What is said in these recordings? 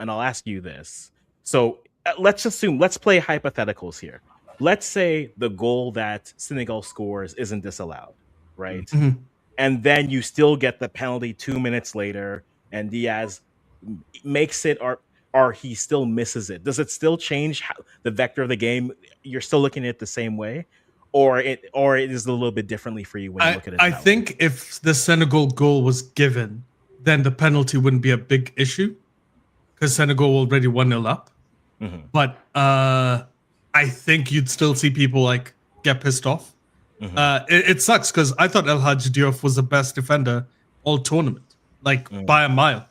and I'll ask you this. So let's play hypotheticals here. Let's say the goal that Senegal scores isn't disallowed, right? Mhm. And then you still get the penalty 2 minutes later, and Diaz makes it, or he still misses it. Does it still change the vector of the game? You're still looking at it the same way, or it is a little bit differently for you when you look at it I that way? think if the Senegal goal was given, then the penalty wouldn't be a big issue because Senegal already 1-0 up. Mm-hmm. But I think you'd still see people like get pissed off. Mm-hmm. It sucks because I thought El Hadji Diouf was the best defender all tournament, like by a mile.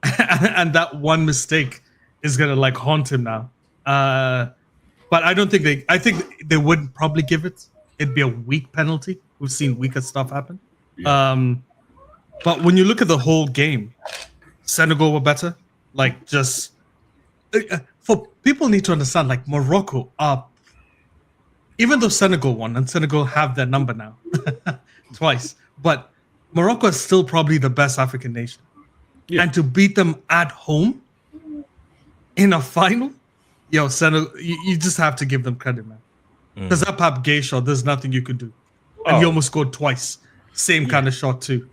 And that one mistake is gonna like haunt him now. But I don't think I think they would probably give it. It'd be a weak penalty. We've seen weaker stuff happen. Yeah. But when you look at the whole game, Senegal were better. Like just for people need to understand, like Morocco are, even though Senegal won and Senegal have their number now twice, but Morocco is still probably the best African nation. Yeah. And to beat them at home in a final, Senegal, you just have to give them credit, man. Because that Pap Gay shot, there's nothing you could do. And he almost scored twice. Same kind of shot too.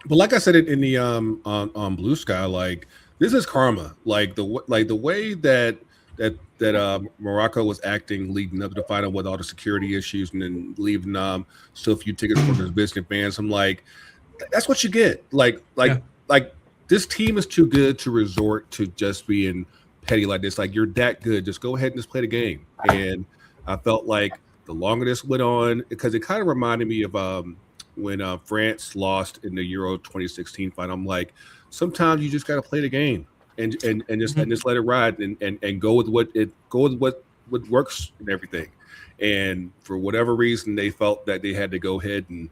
But like I said in the on Blue Sky, like this is karma. Like the way that Morocco was acting leading up to the final with all the security issues and then leaving so few tickets for the business fans. I'm like, that's what you get. Like this team is too good to resort to just being petty like this. Like you're that good, just go ahead and just play the game. And I felt like the longer this went on, because it kind of reminded me of when France lost in the Euro 2016 final. I'm like, sometimes you just got to play the game and just let it ride and go with what works and everything. And for whatever reason, they felt that they had to go ahead and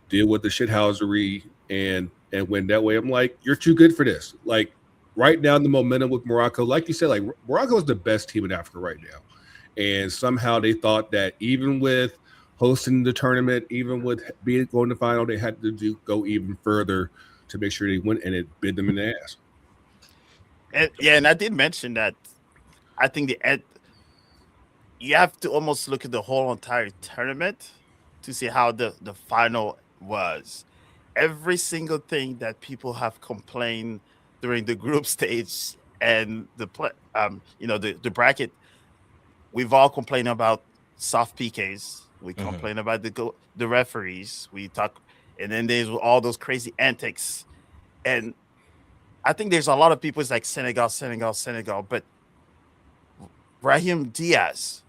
deal with the shithousery and win that way. I'm like, you're too good for this. Like right now, the momentum with Morocco, like you said, like Morocco is the best team in Africa right now. And somehow they thought that even with hosting the tournament, even with going to the final, they had to go even further to make sure they win, and it bit them in the ass. And I did mention that I think you have to almost look at the whole entire tournament to see how the final was. Every single thing that people have complained during the group stage and the bracket, we've all complained about soft PKs. We complain about the referees. We talk, and then there's all those crazy antics. And I think there's a lot of people. It's like Senegal, but Brahim Diaz,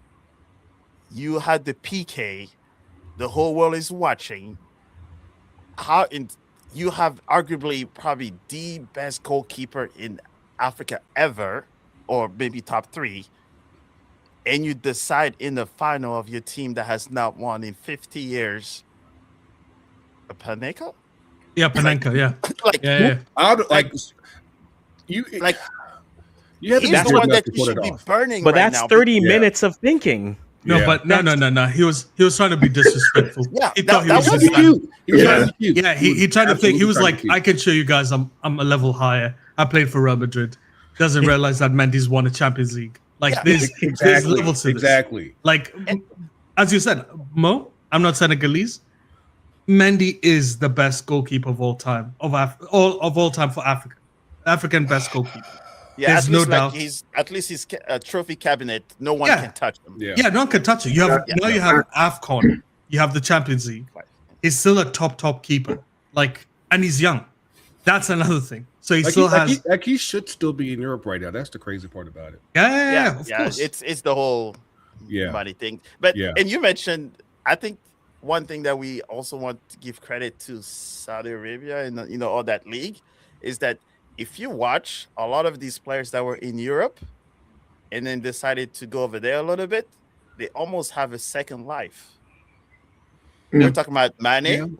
you had the PK. The whole world is watching. You have arguably probably the best goalkeeper in Africa ever, or maybe top 3. And you decide in the final of your team that has not won in 50 years, Panenka? Yeah, Panenka, yeah. You he's have to the one that put you it should be off. burning But right that's now. 30 minutes of thinking. No, Yeah. but no. He was trying to be disrespectful. Yeah, he that thought he was was just cute. Yeah, he tried to think. He was like, Absolutely I can show you guys I'm a level higher. I played for Real Madrid. Doesn't realize that Mendy's won a Champions League. Like Yeah. there's levels to this. Exactly. Like as you said, Mo, I'm not Senegalese. Mendy is the best goalkeeper of all time of all time for Africa. African best goalkeeper. Yeah, There's at no least doubt. his trophy cabinet. No one Yeah. can touch him. Yeah. Yeah, no one can touch it. You have now you have AFCON, you have the Champions League. He's still a top keeper. Like, and he's young. That's another thing. So he still has. He should still be in Europe right now. That's the crazy part about it. Yeah, of course. It's the whole money thing. But and you mentioned, I think one thing that we also want to give credit to Saudi Arabia and all that league is that if you watch a lot of these players that were in Europe and then decided to go over there a little bit, they almost have a second life. We're talking about Mane,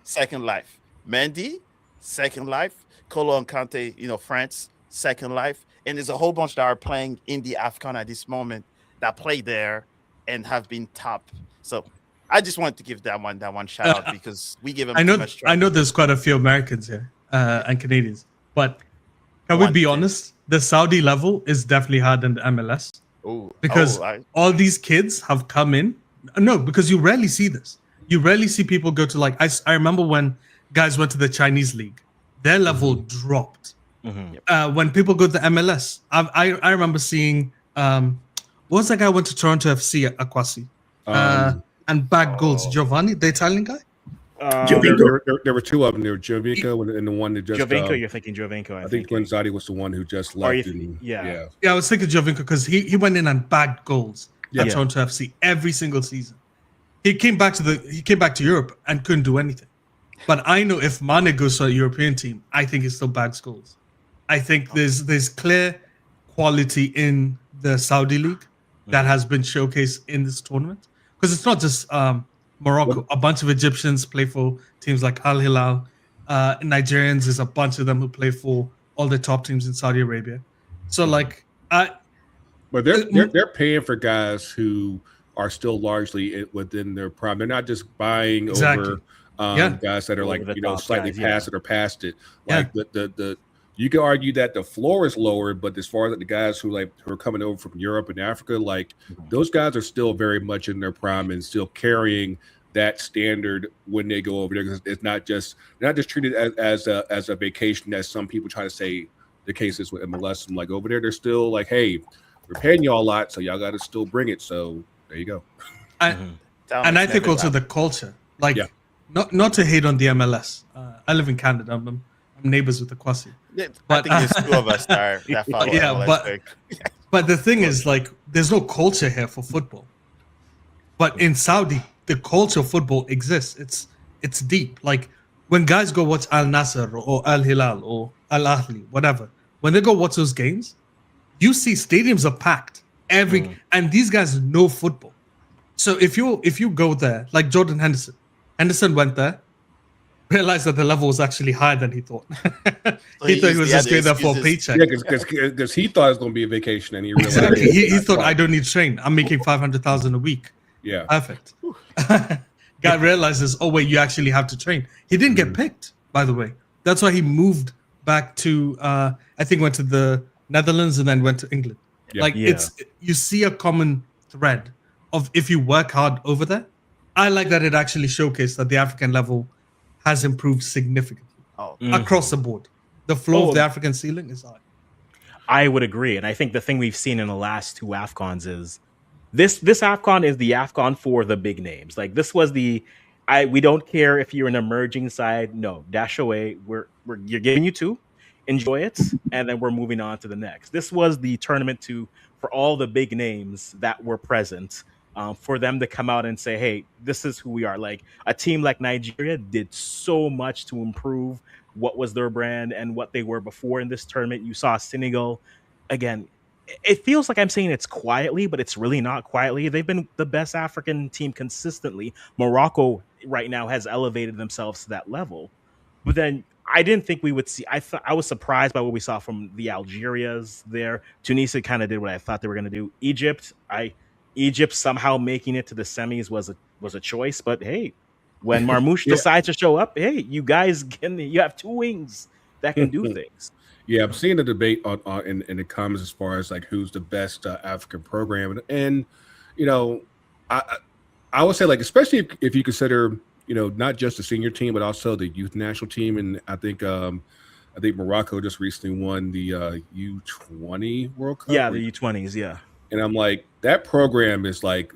second life. Mendy, second life. Kolo and Kante, France, second life. And there's a whole bunch that are playing in the AFCON at this moment that play there and have been top. So I just wanted to give that one shout out because we give them too much trouble. I know there's quite a few Americans here and Canadians, but can we be honest? the Saudi level is definitely higher than the MLS because all these kids have come in. No, because you rarely see this. You rarely see people go to like I remember when guys went to the Chinese league, their level dropped. When people go to the MLS, I remember seeing what was that guy who went to Toronto FC at Akwasi and bagged goals? Giovanni, the Italian guy. There were two of them. There were Jovinko and the one that just Jovinko. You're thinking Jovinko. I think Guenzati was the one who just left. Yeah. I was thinking Jovinko because he went in and bagged goals at Toronto FC every single season. He came back to Europe and couldn't do anything. But I know if Mane goes to a European team, I think he still bags goals. I think there's clear quality in the Saudi league that has been showcased in this tournament because it's not just Morocco. A bunch of Egyptians play for teams like Al Hilal. Nigerians, there's a bunch of them who play for all the top teams in Saudi Arabia. So but they're paying for guys who are still largely within their prime. They're not just buying over guys that are like slightly past it or past it. Like the you can argue that the floor is lower, but as far as the guys who are coming over from Europe and Africa, those guys are still very much in their prime and still carrying that standard when they go over there. Because it's not just treated as a vacation, as some people try to say the case is with MLS. I'm like over there, they're still like, hey, we're paying y'all a lot, so y'all got to still bring it. So there you go. And I think also the culture, not to hate on the MLS. I live in Canada. I'm neighbors with the Kwasi. Yeah, but I think there's two of us that follow. But the thing is, there's no culture here for football. But in Saudi, the culture of football exists. It's deep. Like when guys go watch Al Nasser or Al Hilal or Al Ahly, whatever, when they go watch those games, you see stadiums are packed and these guys know football. So if you go there, like Jordan Henderson went there, realized that the level was actually higher than he thought. He thought he was just going there for a paycheck. Yeah, because he thought it was going to be a vacation, and he realized exactly. He thought I don't need to train. I'm making 500,000 a week. Yeah, perfect. Guy realizes, oh wait, you actually have to train. He didn't get picked, by the way. That's why he moved back to I think went to the Netherlands and then went to England. It's you see a common thread of if you work hard over there. I like that it actually showcased that the African level has improved significantly across the board. The floor of the African ceiling is high. I would agree. And I think the thing we've seen in the last two AFCONs is this AFCON is the AFCON for the big names. Like this was we don't care if you're an emerging side. No, dash away. You're giving you two, enjoy it, and then we're moving on to the next. This was the tournament for all the big names that were present. For them to come out and say, hey, this is who we are. Like a team like Nigeria did so much to improve what was their brand and what they were before in this tournament. You saw Senegal. Again, it feels like I'm saying it's quietly, but it's really not quietly. They've been the best African team consistently. Morocco right now has elevated themselves to that level. But then I didn't think we would see. I was surprised by what we saw from the Algerias there. Tunisia kind of did what I thought they were going to do. Egypt somehow making it to the semis was a choice, but hey, when Marmoush decides to show up, hey, you guys you have two wings that can do things. Yeah, I'm seeing the debate in the comments as far as like who's the best African program, and I would say like especially if you consider not just the senior team but also the youth national team, and I think Morocco just recently won the U20 World Cup. Yeah, the U20s, yeah. And I'm like, that program is like,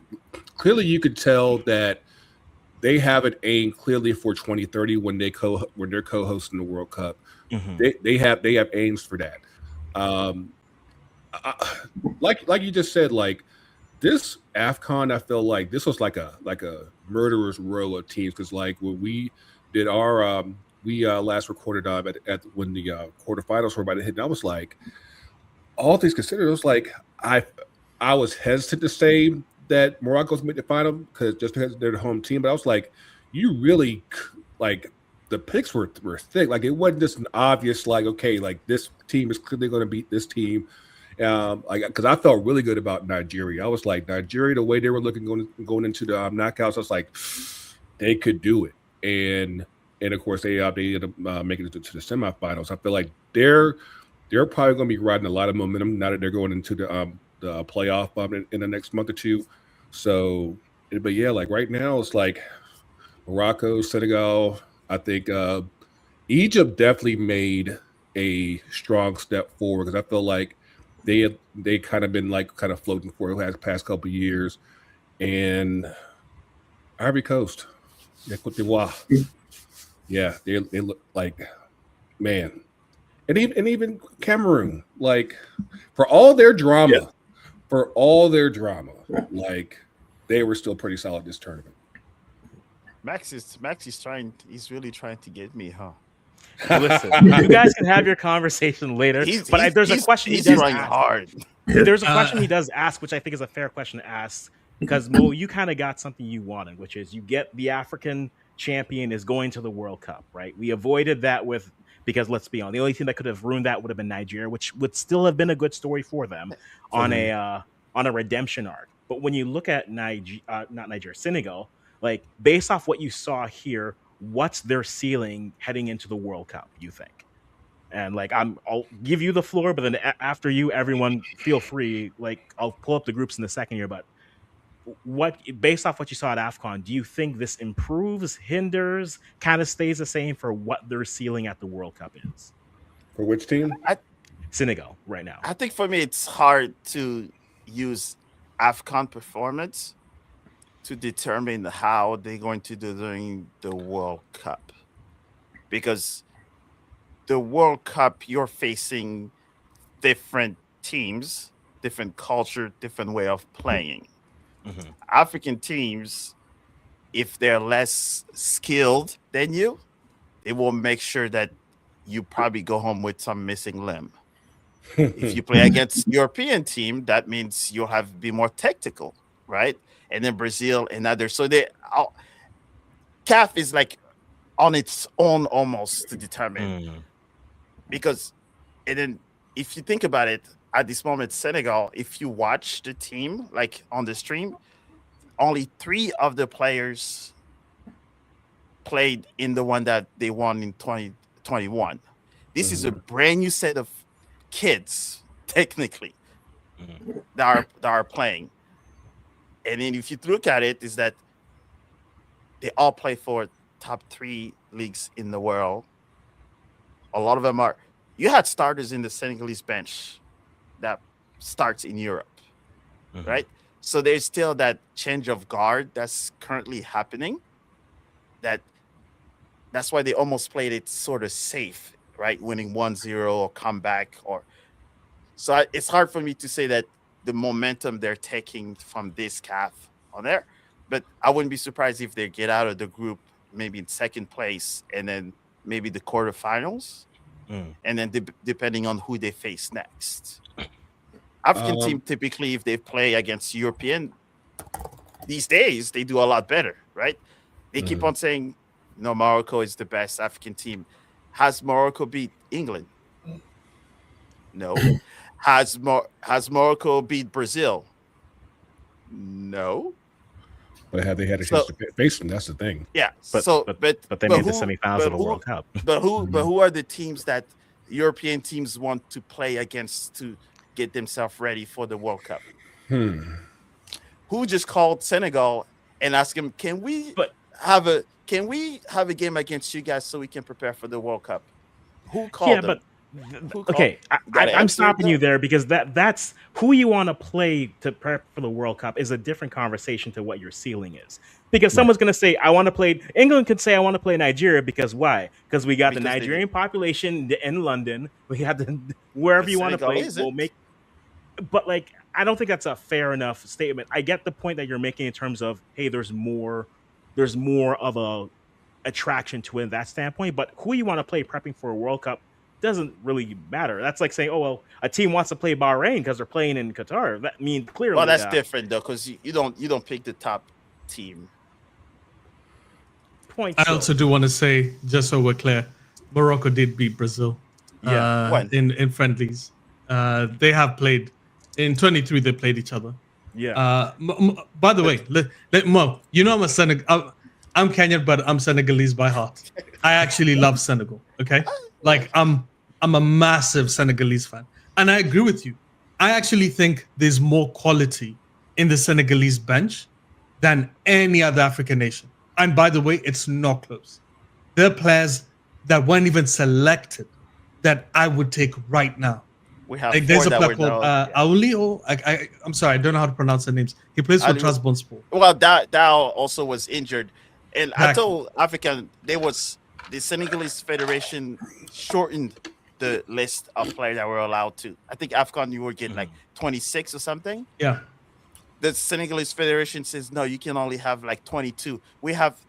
clearly you could tell that they have an aim clearly for 2030 when they're co-hosting the World Cup. Mm-hmm. They have aims for that. Like you just said, like this AFCON, I feel like this was like a murderer's row of teams, because like when we did our we last recorded at when the quarterfinals were about to hit, and I was like, all things considered, it was like I was hesitant to say that Morocco's made the final because they're the home team, but I was like, you really like the picks were thick. Like it wasn't just an obvious like, okay, like this team is clearly going to beat this team. Because I felt really good about Nigeria. I was like, Nigeria, the way they were looking going into the knockouts, I was like, they could do it. And of course they ended up making it to the semifinals. I feel like they're probably going to be riding a lot of momentum now that they're going into the playoff in the next month or two. So, but yeah, like right now it's like Morocco, Senegal. I think Egypt definitely made a strong step forward because I feel like they kind of been like kind of floating for the past couple of years, and Ivory Coast, Cote d'Ivoire, yeah, they look like, man, and even Cameroon, like for all their drama, like they were still pretty solid this tournament. Max is trying. He's really trying to get me, huh? Listen, you guys can have your conversation later. There's a question he does ask. Hard. There's a question he does ask, which I think is a fair question to ask. Because Mo, you kind of got something you wanted, which is you get the African champion is going to the World Cup, right? We avoided that because let's be honest, the only thing that could have ruined that would have been Nigeria, which would still have been a good story for them on a redemption arc. But when you look at Senegal, like based off what you saw here, what's their ceiling heading into the World Cup, you think? And like I'll give you the floor, but then after you, everyone feel free. Like I'll pull up the groups in a second here, but based off what you saw at AFCON, do you think this improves, hinders, kind of stays the same for what their ceiling at the World Cup is? For which team? Senegal right now. I think for me it's hard to use AFCON performance to determine how they're going to do during the World Cup. Because the World Cup, you're facing different teams, different culture, different way of playing. Mm-hmm. African teams, if they're less skilled than you, it will make sure that you probably go home with some missing limb. If you play against European team, that means you'll have to be more tactical, right? And then Brazil and others. So CAF is like on its own almost to determine. Because, and then if you think about it, at this moment, Senegal, if you watch the team, like on the stream, only 3 of the players played in the one that they won in 2021. This is a brand new set of kids, technically, that are playing. And then if you look at it, is that they all play for top 3 leagues in the world. A lot of them are. You had starters in the Senegalese bench that starts in Europe, right? So there's still that change of guard that's currently happening. That's why they almost played it sort of safe, right? Winning 1-0 or comeback, so it's hard for me to say that the momentum they're taking from this CAF on there, but I wouldn't be surprised if they get out of the group maybe in second place and then maybe the quarterfinals, and then depending on who they face next. African team typically, if they play against European these days, they do a lot better, right? They keep on saying, Morocco is the best African team. Has Morocco beat England? No. Has Morocco beat Brazil? No. But have they had a chance to face them? That's the thing. Yeah. But they made the semifinals of the World Cup. But who are the teams that European teams want to play against to get themselves ready for the World Cup? Who just called Senegal and asked them, can we have a game against you guys so we can prepare for the World Cup? Who called them? Okay, I'm stopping you there because that's who you want to play to prep for the World Cup is a different conversation to what your ceiling is. Because someone's going to say, I want to play, England could say, I want to play Nigeria because why? Because we got the Nigerian population in London. We have wherever you want to play. We'll make. But like, I don't think that's a fair enough statement. I get the point that you're making in terms of, hey, there's more of a attraction to it in that standpoint. But who you want to play prepping for a World Cup doesn't really matter. That's like saying, oh well, a team wants to play Bahrain because they're playing in Qatar. That means clearly. Well, that's different though, because you don't pick the top team. I also do want to say, just so we're clear, Morocco did beat Brazil. In friendlies. They have played in 23. They played each other. Yeah. By the way, Mo, you know I'm Kenyan, but I'm Senegalese by heart. I actually love Senegal. Okay, like I'm a massive Senegalese fan. And I agree with you. I actually think there's more quality in the Senegalese bench than any other African nation. And by the way, it's not close. There are players that weren't even selected that I would take right now. We have like there's a player called Auli. I'm sorry, I don't know how to pronounce the names. He plays for Trabzonspor. Well, Dow also was injured. And I told African, the Senegalese Federation shortened the list of players that were allowed to. I think AFCON, you were getting like 26 or something. Yeah. The Senegalese Federation says, no, you can only have like 22.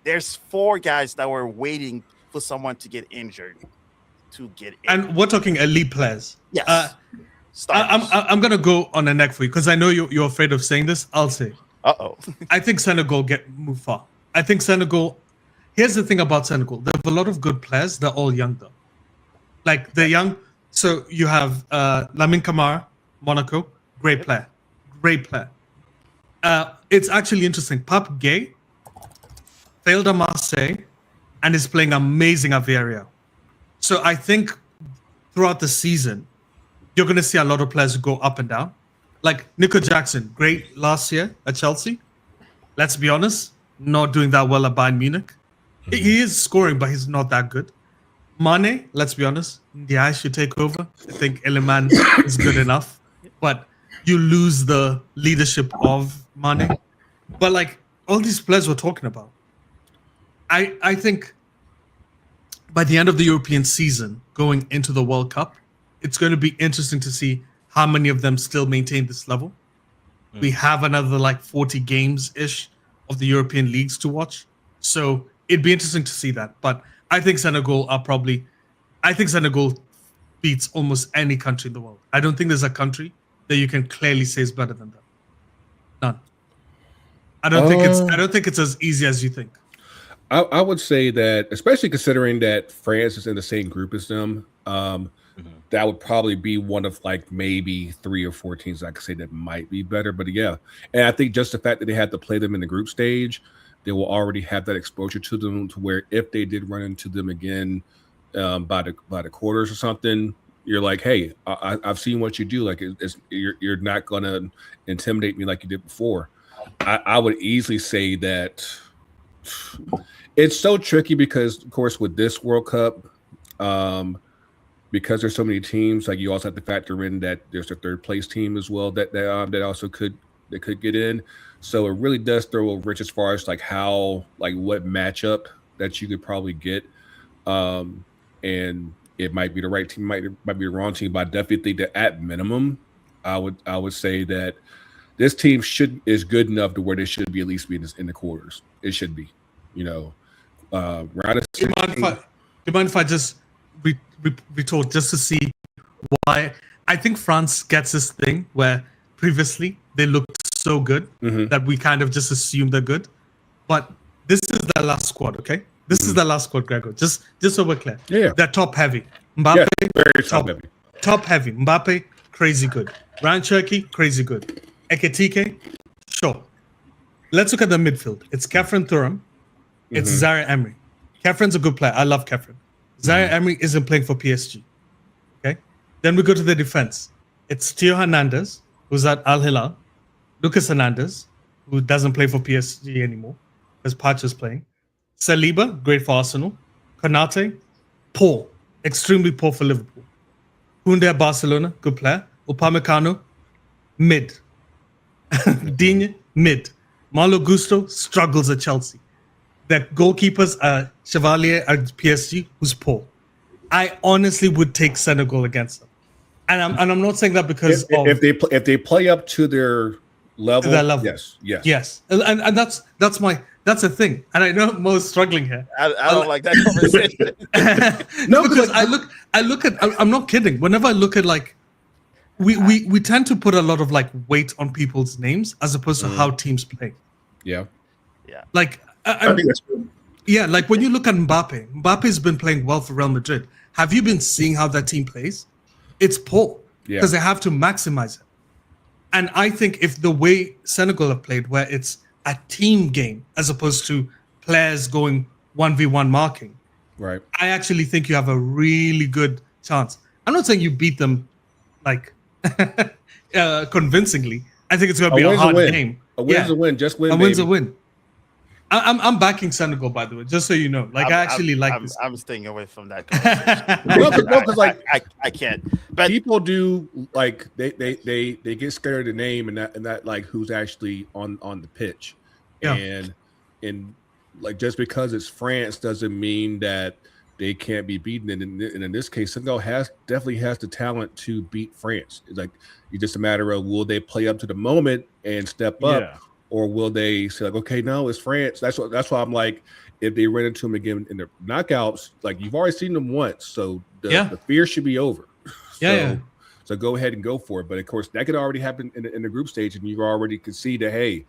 There's 4 guys that were waiting for someone to get injured to get in. And we're talking elite players. Yes. I'm going to go on the neck for you because I know you're afraid of saying this. I'll say. Uh-oh. I think Senegal move far. I think Senegal, here's the thing about Senegal. They have a lot of good players. They're all young though. Like they're young. So you have Lamine Camara, Monaco, great player. It's actually interesting. Pape Gueye failed at Marseille and is playing amazing at Villarreal. So I think throughout the season, you're going to see a lot of players go up and down. Like Nico Jackson, great last year at Chelsea. Let's be honest, not doing that well at Bayern Munich. He is scoring, but he's not that good. Mane, let's be honest, Ndiaye should take over. I think Eleman is good enough. But you lose the leadership of Mane. But like all these players we're talking about, I think by the end of the European season, going into the World Cup, it's going to be interesting to see how many of them still maintain this level. We have another like 40 games-ish of the European leagues to watch. So it'd be interesting to see that. But I think Senegal beats almost any country in the world. I don't think there's a country that you can clearly say is better than them. None. I don't think it's as easy as you think. I would say that, especially considering that France is in the same group as them, that would probably be one of like maybe 3 or 4 teams I could say that might be better. But yeah, and I think just the fact that they had to play them in the group stage, they will already have that exposure to them to where if they did run into them again by the quarters or something, you're like, hey, I've seen what you do. Like you're not gonna intimidate me like you did before. I would easily say that it's so tricky because, of course, with this World Cup, because there's so many teams, like you also have to factor in that there's a third place team as well that also could get in. So it really does throw a wrench as far as like what matchup that you could probably get, and it might be the right team, might be the wrong team. But I definitely think that at minimum, I would say that this team is good enough to where they should be at least be in the quarters. It should be, round of 16. Do you mind if I just retort just to see why I think France gets this thing where previously they looked so good that we kind of just assume they're good, but this is their last squad. Okay, this is their last squad, Gregor. Just so we're clear. Yeah, they're top heavy. Mbappe, very top heavy. Top heavy. Mbappe, crazy good. Ryan Cherky, crazy good. Ekitike, sure. Let's look at the midfield. It's Kefren Thuram. It's Zaire Emery. Kefren's a good player. I love Kefren. Zaire Emery isn't playing for PSG. Okay. Then we go to the defense. It's Theo Hernandez, who's at Al Hilal. Lucas Hernandez, who doesn't play for PSG anymore, because Pacha's playing. Saliba, great for Arsenal. Konate, poor, extremely poor for Liverpool. Koundé at Barcelona, good player. Upamecano, mid. Digne, mid. Malo Gusto struggles at Chelsea. The goalkeepers are Chevalier at PSG, who's poor. I honestly would take Senegal against them, and I'm not saying that because if they play up to their level, yes, and that's the thing. And I know Mo's struggling here. I don't like that conversation. No, because I look at. I'm not kidding. Whenever I look at like, we tend to put a lot of like weight on people's names as opposed to how teams play. Yeah. Like. I think that's true. Yeah, like when you look at Mbappe, Mbappe's been playing well for Real Madrid. Have you been seeing how that team plays? It's poor because they have to maximize it. And I think if the way Senegal have played, where it's a team game as opposed to players going 1v1 marking, right? I actually think you have a really good chance. I'm not saying you beat them like convincingly. I think it's going to be a hard game. A win's a win. Just win. A win's a win. I'm backing Senegal, by the way, just so you know. Like, I actually like this. I'm staying away from that conversation. Because like I can't. But people do like they get scared of the name and that like who's actually on the pitch, and like just because it's France doesn't mean that they can't be beaten. And in this case, Senegal definitely has the talent to beat France. It's like it's just a matter of will they play up to the moment and step up. Or will they say like, okay, no, it's France? That's why I'm like, if they run into them again in the knockouts, like you've already seen them once, so the fear should be over. So go ahead and go for it. But of course, that could already happen in the group stage, and you already could see that hey,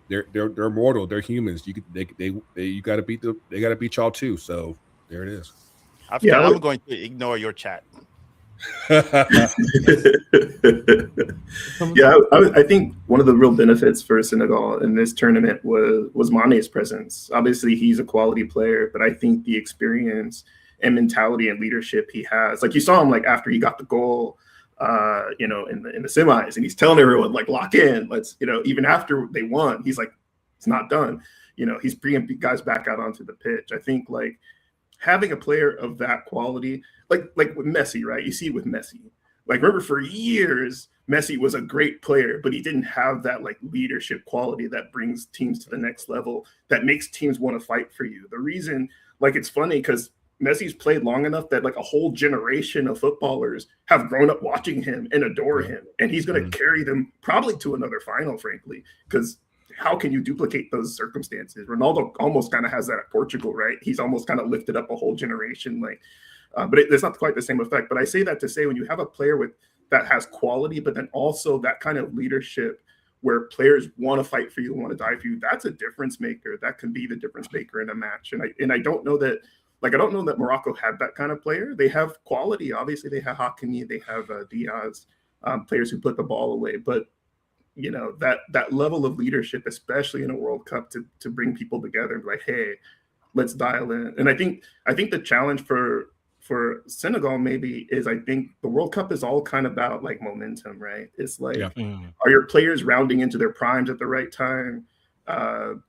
they're mortal, they're humans. You got to beat they got to beat y'all too. So there it is. I'm going to ignore your chat. I think one of the real benefits for Senegal in this tournament was Mane's presence. Obviously, he's a quality player, but I think the experience and mentality and leadership he has, like you saw him like after he got the goal, in the semis, and he's telling everyone like lock in, let's even after they won, he's like it's not done. He's bringing guys back out onto the pitch. I think like having a player of that quality. Like with Messi, right? You see it with Messi. Like remember for years, Messi was a great player, but he didn't have that like leadership quality that brings teams to the next level, that makes teams want to fight for you. The reason, like it's funny because Messi's played long enough that like a whole generation of footballers have grown up watching him and adore him. And he's going to carry them probably to another final, frankly, because how can you duplicate those circumstances? Ronaldo almost kind of has that at Portugal, right? He's almost kind of lifted up a whole generation. Like, but it's not quite the same effect. But I say that to say when you have a player that has quality, but then also that kind of leadership where players want to fight for you, want to die for you, that's a difference maker. That can be the difference maker in a match. And I don't know that, like, I don't know that Morocco had that kind of player. They have quality. Obviously, they have Hakimi, they have Diaz, players who put the ball away. But that level of leadership, especially in a World Cup, to bring people together and be like, hey, let's dial in. And I think the challenge for Senegal maybe is I think the World Cup is all kind of about like momentum, right? It's like, are your players rounding into their primes at the right time? All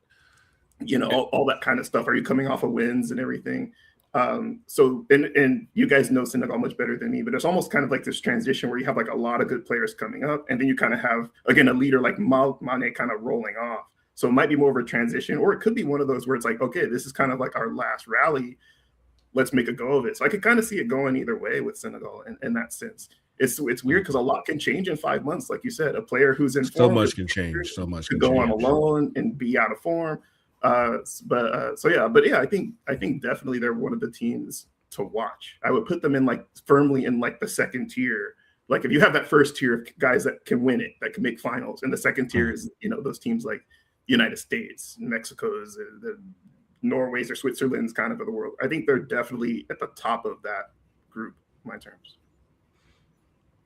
that kind of stuff. Are you coming off of wins and everything? So you guys know Senegal much better than me, but it's almost kind of like this transition where you have like a lot of good players coming up, and then you kind of have, again, a leader like Mane kind of rolling off. So it might be more of a transition, or it could be one of those where it's like, okay, this is kind of like our last rally. Let's make a go of it. So I could kind of see it going either way with Senegal in that sense. It's weird because a lot can change in 5 months. Like you said, a player who's in form, so much can change. So much can go on a loan and be out of form. I think definitely they're one of the teams to watch. I would put them in like firmly in like the second tier. Like if you have that first tier of guys that can win it, that can make finals, and the second tier is those teams like United States, Mexico's, the Norway's or Switzerland's kind of the world. I think they're definitely at the top of that group, in my terms.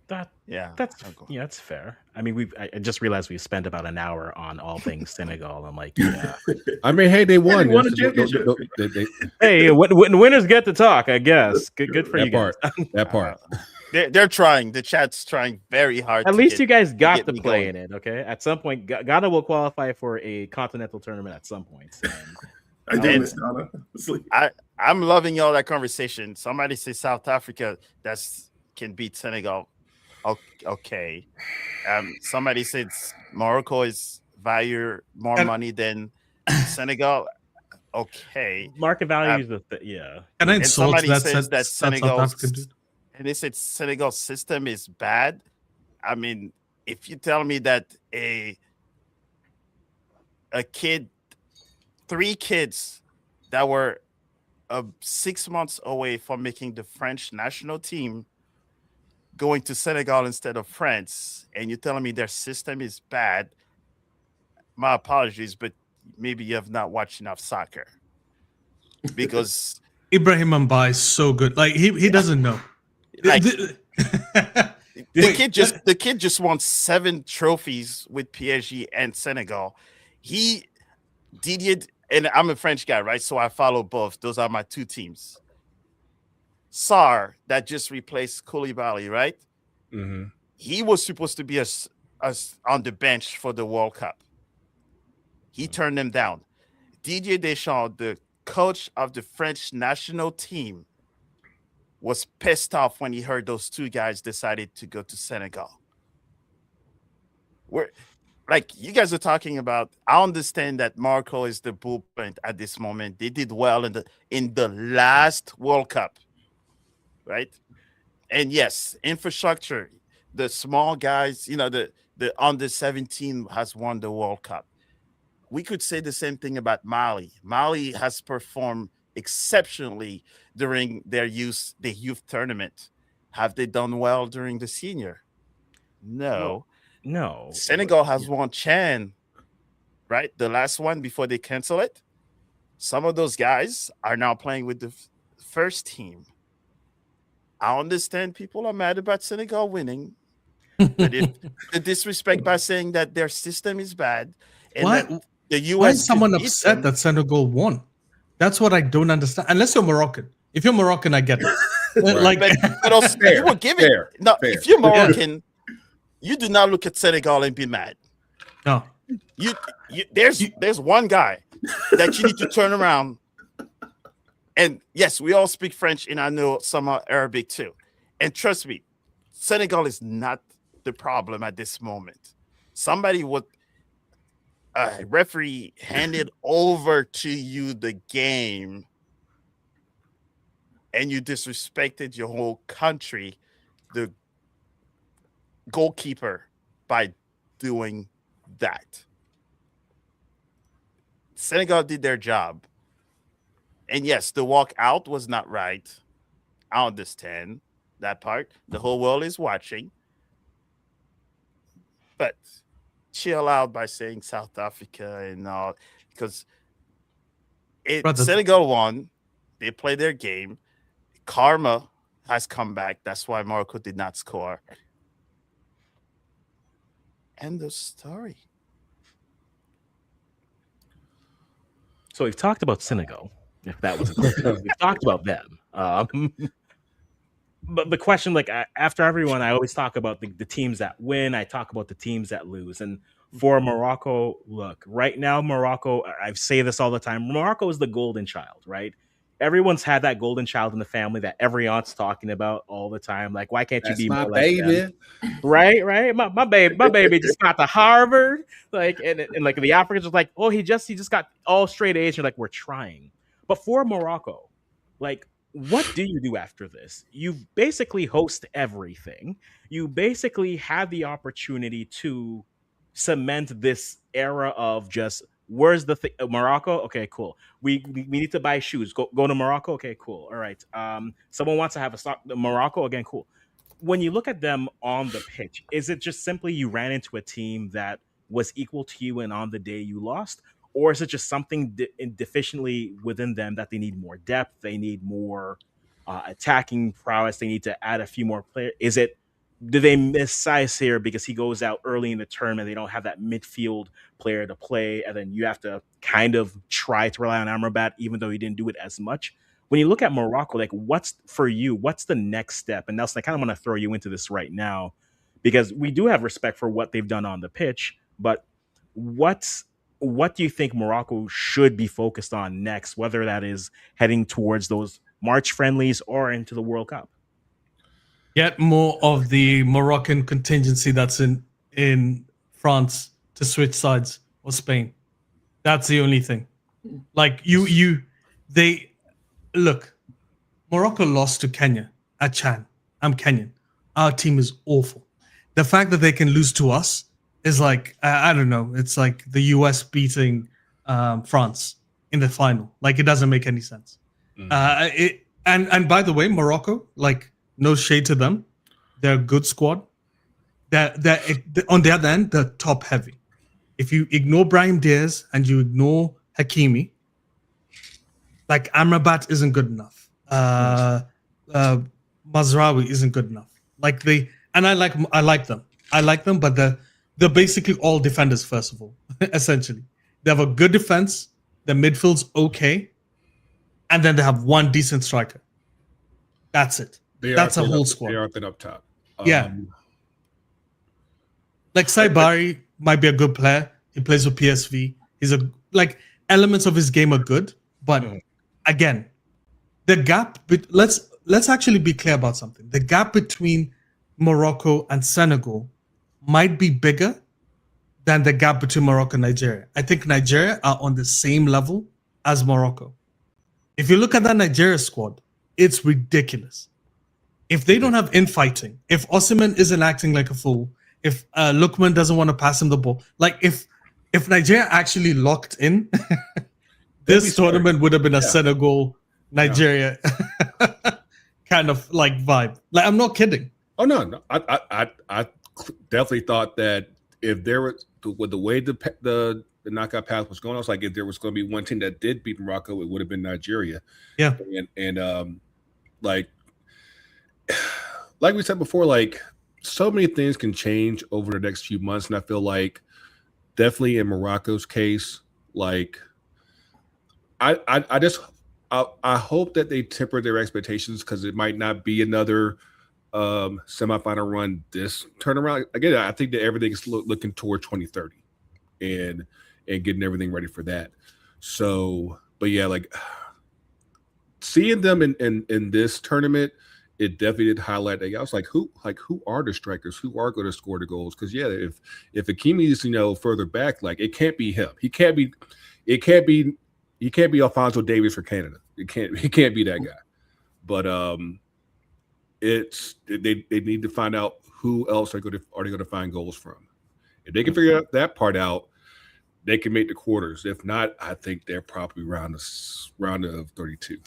That's fair. I mean, I just realized we spent about an hour on all things Senegal. I'm like, I mean, hey, they won. They won a championship. Hey, winners get to talk, I guess. Good for you guys. That part. They're trying. The chat's trying very hard. At least you guys got to play in it, okay? At some point, Ghana will qualify for a continental tournament at some point. I do miss Ghana. I'm loving all that conversation. Somebody say South Africa can beat Senegal. Okay. Somebody said Morocco is value more money than Senegal. Okay. Market value is And somebody says that Senegal, and they said Senegal's system is bad. I mean, if you tell me that three kids that were 6 months away from making the French national team going to Senegal instead of France, and you're telling me their system is bad, my apologies, but maybe you have not watched enough soccer. Because Ibrahim Mbaye is so good. Like he doesn't know. Like the kid just won 7 trophies with PSG and Senegal. Didier, and I'm a French guy, right? So I follow both. Those are my two teams. Sarr that just replaced Koulibaly, right? Mm-hmm. He was supposed to be on the bench for the World Cup. He turned them down. Didier Deschamps, the coach of the French national team, was pissed off when he heard those two guys decided to go to Senegal. We're like you guys are talking about. I understand that Morocco is the blueprint at this moment. They did well in the last World Cup, right? And yes, infrastructure. The small guys, the under 17 has won the World Cup. We could say the same thing about Mali. Mali has performed exceptionally during the youth tournament. Have they done well during the senior? No. No. Senegal has won Chan, right? The last one before they cancel it. Some of those guys are now playing with the first team. I understand people are mad about Senegal winning, but if the disrespect by saying that their system is bad and that the US why is someone upset that Senegal won? That's what I don't understand. Unless you're Moroccan. If you're Moroccan, I get it. Like, but also, fair, you were giving fair. If you're Moroccan, you do not look at Senegal and be mad. No. There's one guy that you need to turn around. And yes, we all speak French, and I know some are Arabic too. And trust me, Senegal is not the problem at this moment. Somebody would referee handed over to you the game, and you disrespected your whole country, the goalkeeper, by doing that. Senegal did their job. And yes, the walk out was not right. I understand that part. The whole world is watching. But chill out by saying South Africa and all, because Senegal won. They played their game. Karma has come back. That's why Morocco did not score. End of story. So we've talked about Senegal. If that was we've talked about them. But the question, like after everyone, I always talk about the teams that win. I talk about the teams that lose. And for Morocco, look, right now, Morocco, I say this all the time. Morocco is the golden child, right? Everyone's had that golden child in the family that every aunt's talking about all the time. Like, why can't you be more like them? Right. My baby just got to Harvard. Like, and like the Africans was like, oh, he just got all straight A's. You're like, we're trying. But for Morocco, like, what do you do after this? You basically host everything. You basically have the opportunity to cement this era of just where's the Morocco? Okay, cool. We need to buy shoes. Go to Morocco. Okay, cool. All right. Someone wants to have a stock. Morocco again. Cool. When you look at them on the pitch, is it just simply you ran into a team that was equal to you and on the day you lost? Or is it just something deficiently within them that they need more depth? They need more attacking prowess. They need to add a few more players. Do they miss size here because he goes out early in the tournament? They don't have that midfield player to play. And then you have to kind of try to rely on Amrabat, even though he didn't do it as much. When you look at Morocco, like what's the next step? And Nelson, I kind of want to throw you into this right now because we do have respect for what they've done on the pitch, but what do you think Morocco should be focused on next, whether that is heading towards those March friendlies or into the World Cup? Get more of the Moroccan contingency that's in France to switch sides, or Spain. That's the only thing. Like they look, Morocco lost to Kenya at Chan. I'm Kenyan. Our team is awful. The fact that they can lose to us is like, I don't know. It's like the US beating France in the final. Like, it doesn't make any sense. And by the way, Morocco, like, no shade to them. They're a good squad. On the other end, they're top heavy. If you ignore Brahim Diaz and you ignore Hakimi, like Amrabat isn't good enough. Mazraoui isn't good enough. Like I like them. I like them, but they're basically all defenders, first of all, essentially. They have a good defense, their midfield's okay, and then they have one decent striker. That's it. That's a whole squad. They are thin up top. Yeah. Like Saibari might be a good player. He plays with PSV. He's elements of his game are good, but again, the gap. Let's actually be clear about something. The gap between Morocco and Senegal might be bigger than the gap between Morocco and Nigeria. I think Nigeria are on the same level as Morocco. If you look at that Nigeria squad, it's ridiculous. If they don't have infighting, if Osimhen isn't acting like a fool, if Lookman doesn't want to pass him the ball, like if Nigeria actually locked in, this tournament would have been a Senegal, Nigeria kind of like vibe. Like, I'm not kidding. Oh no. I definitely thought that if there was with the way the knockout path was going, I was like, if there was going to be one team that did beat Morocco, it would have been Nigeria. Yeah, and like we said before, like so many things can change over the next few months, and I feel like definitely in Morocco's case, like I hope that they temper their expectations, because it might not be another semifinal run this turnaround. Again, I think that everything's looking toward 2030 and getting everything ready for that. So, but yeah, like seeing them in this tournament, it definitely did highlight that. I was like, who are the strikers? Who are going to score the goals? Because yeah, if Hakimi is further back, like it can't be him. He can't be Alphonso Davies for Canada. He can't be that guy. But they need to find out who else are they going to find goals from. If they can figure that part out, they can make the quarters. If not, I think they're probably round of 32.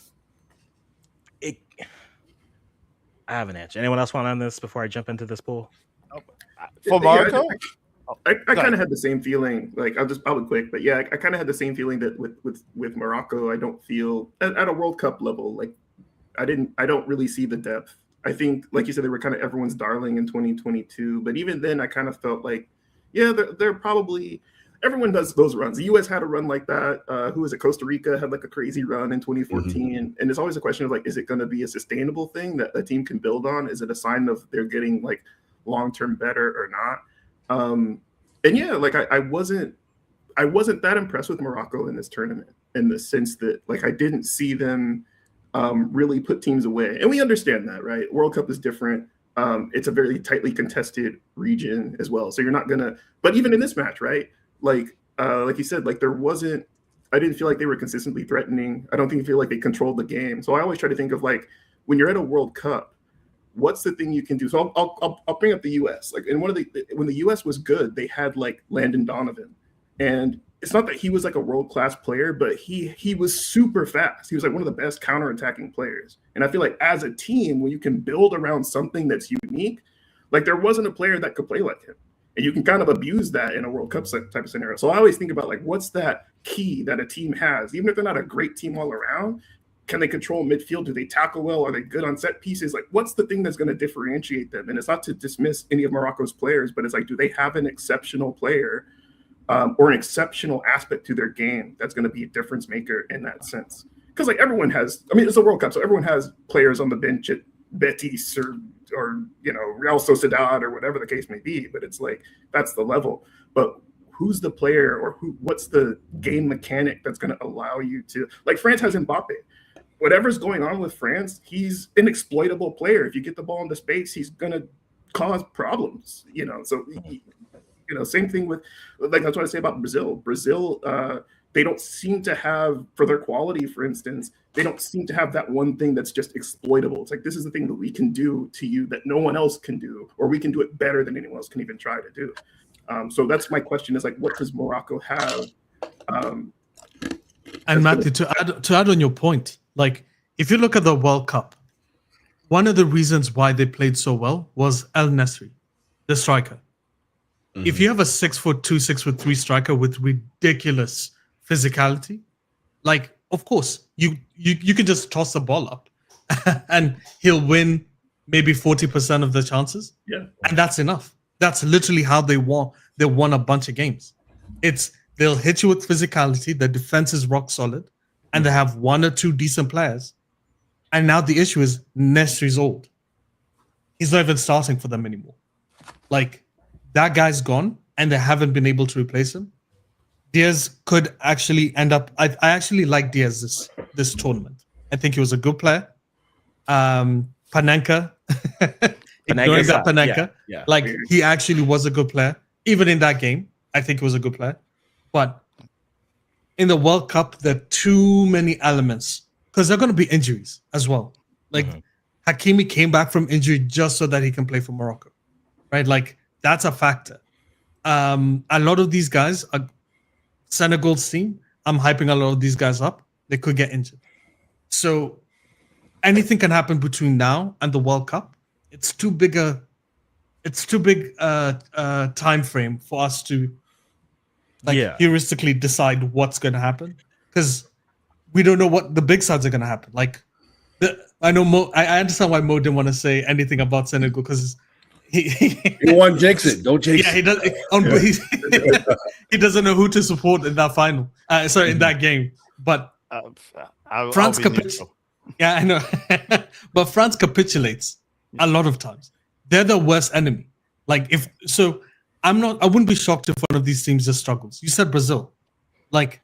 I have an answer. Anyone else want on this before I jump into this pool? For Morocco? I kind of had the same feeling. Like I'll be quick, but yeah, I kind of had the same feeling that with Morocco, I don't feel at a World Cup level. Like I don't really see the depth. I think, like you said, they were kind of everyone's darling in 2022. But even then, I kind of felt like, yeah, they're probably. Everyone does those runs. The U.S. had a run like that. Who was it? Costa Rica had like a crazy run in 2014. And it's always a question of like, is it going to be a sustainable thing that a team can build on? Is it a sign of they're getting like long-term better or not? And yeah, like I wasn't that impressed with Morocco in this tournament, in the sense that like I didn't see them really put teams away. And we understand that, right? World Cup is different. It's a very tightly contested region as well. So you're not gonna, but even in this match, right? Like you said, like I didn't feel like they were consistently threatening. I don't think you feel like they controlled the game. So I always try to think of like, when you're at a World Cup, what's the thing you can do? So I'll bring up the U.S. Like when the U.S. was good, they had like Landon Donovan, and it's not that he was like a world-class player, but he was super fast. He was like one of the best counterattacking players. And I feel like as a team, when you can build around something that's unique, like there wasn't a player that could play like him. And you can kind of abuse that in a World Cup type of scenario. So I always think about like, what's that key that a team has? Even if they're not a great team all around, can they control midfield? Do they tackle well? Are they good on set pieces? Like, what's the thing that's going to differentiate them? And it's not to dismiss any of Morocco's players, but it's like, do they have an exceptional player or an exceptional aspect to their game that's going to be a difference maker in that sense? Because like everyone has, I mean, it's a World Cup, so everyone has players on the bench at Betis or Real Sociedad or whatever the case may be. But it's like that's the level. But who's the player or what's the game mechanic that's going to allow you to, like France has Mbappe. Whatever's going on with France, he's an exploitable player. If you get the ball into space, he's going to cause problems, So, same thing with, like, that's what I say about Brazil. Brazil, they don't seem to have, for their quality, for instance, they don't seem to have that one thing that's just exploitable. It's like, this is the thing that we can do to you that no one else can do, or we can do it better than anyone else can even try to do. So that's my question is like, what does Morocco have? And Matthew, to add on your point, like if you look at the World Cup, one of the reasons why they played so well was El Nesri, the striker. Mm-hmm. If you have a 6'2", 6'3" striker with ridiculous physicality, like of course you can just toss the ball up and he'll win maybe 40% of the chances. Yeah. And that's enough. That's literally how they won. They won a bunch of games. They'll hit you with physicality. The defense is rock solid, and they have one or two decent players. And now the issue is Nesri's old. He's not even starting for them anymore. Like, that guy's gone, and they haven't been able to replace him. Diaz could actually end up. I actually like Diaz this tournament. I think he was a good player. Panenka, ignoring that Panenka, like he actually was a good player. Even in that game, I think he was a good player. But in the World Cup, there are too many elements because there are going to be injuries as well. Like Hakimi came back from injury just so that he can play for Morocco, right? Like that's a factor. A lot of these guys are Senegal's team. I'm hyping a lot of these guys up. They could get injured. So anything can happen between now and the World Cup. It's too big a time frame for us to heuristically decide what's going to happen because we don't know what the big sides are going to happen. Like I know Mo. I understand why Mo didn't want to say anything about Senegal because he won't jinx it. Don't jinx it. He does. He doesn't know who to support in that final. In that game. But France capitulates. Yeah, I know. But France capitulates a lot of times. They're the worst enemy. Like I wouldn't be shocked if one of these teams just struggles. You said Brazil. Like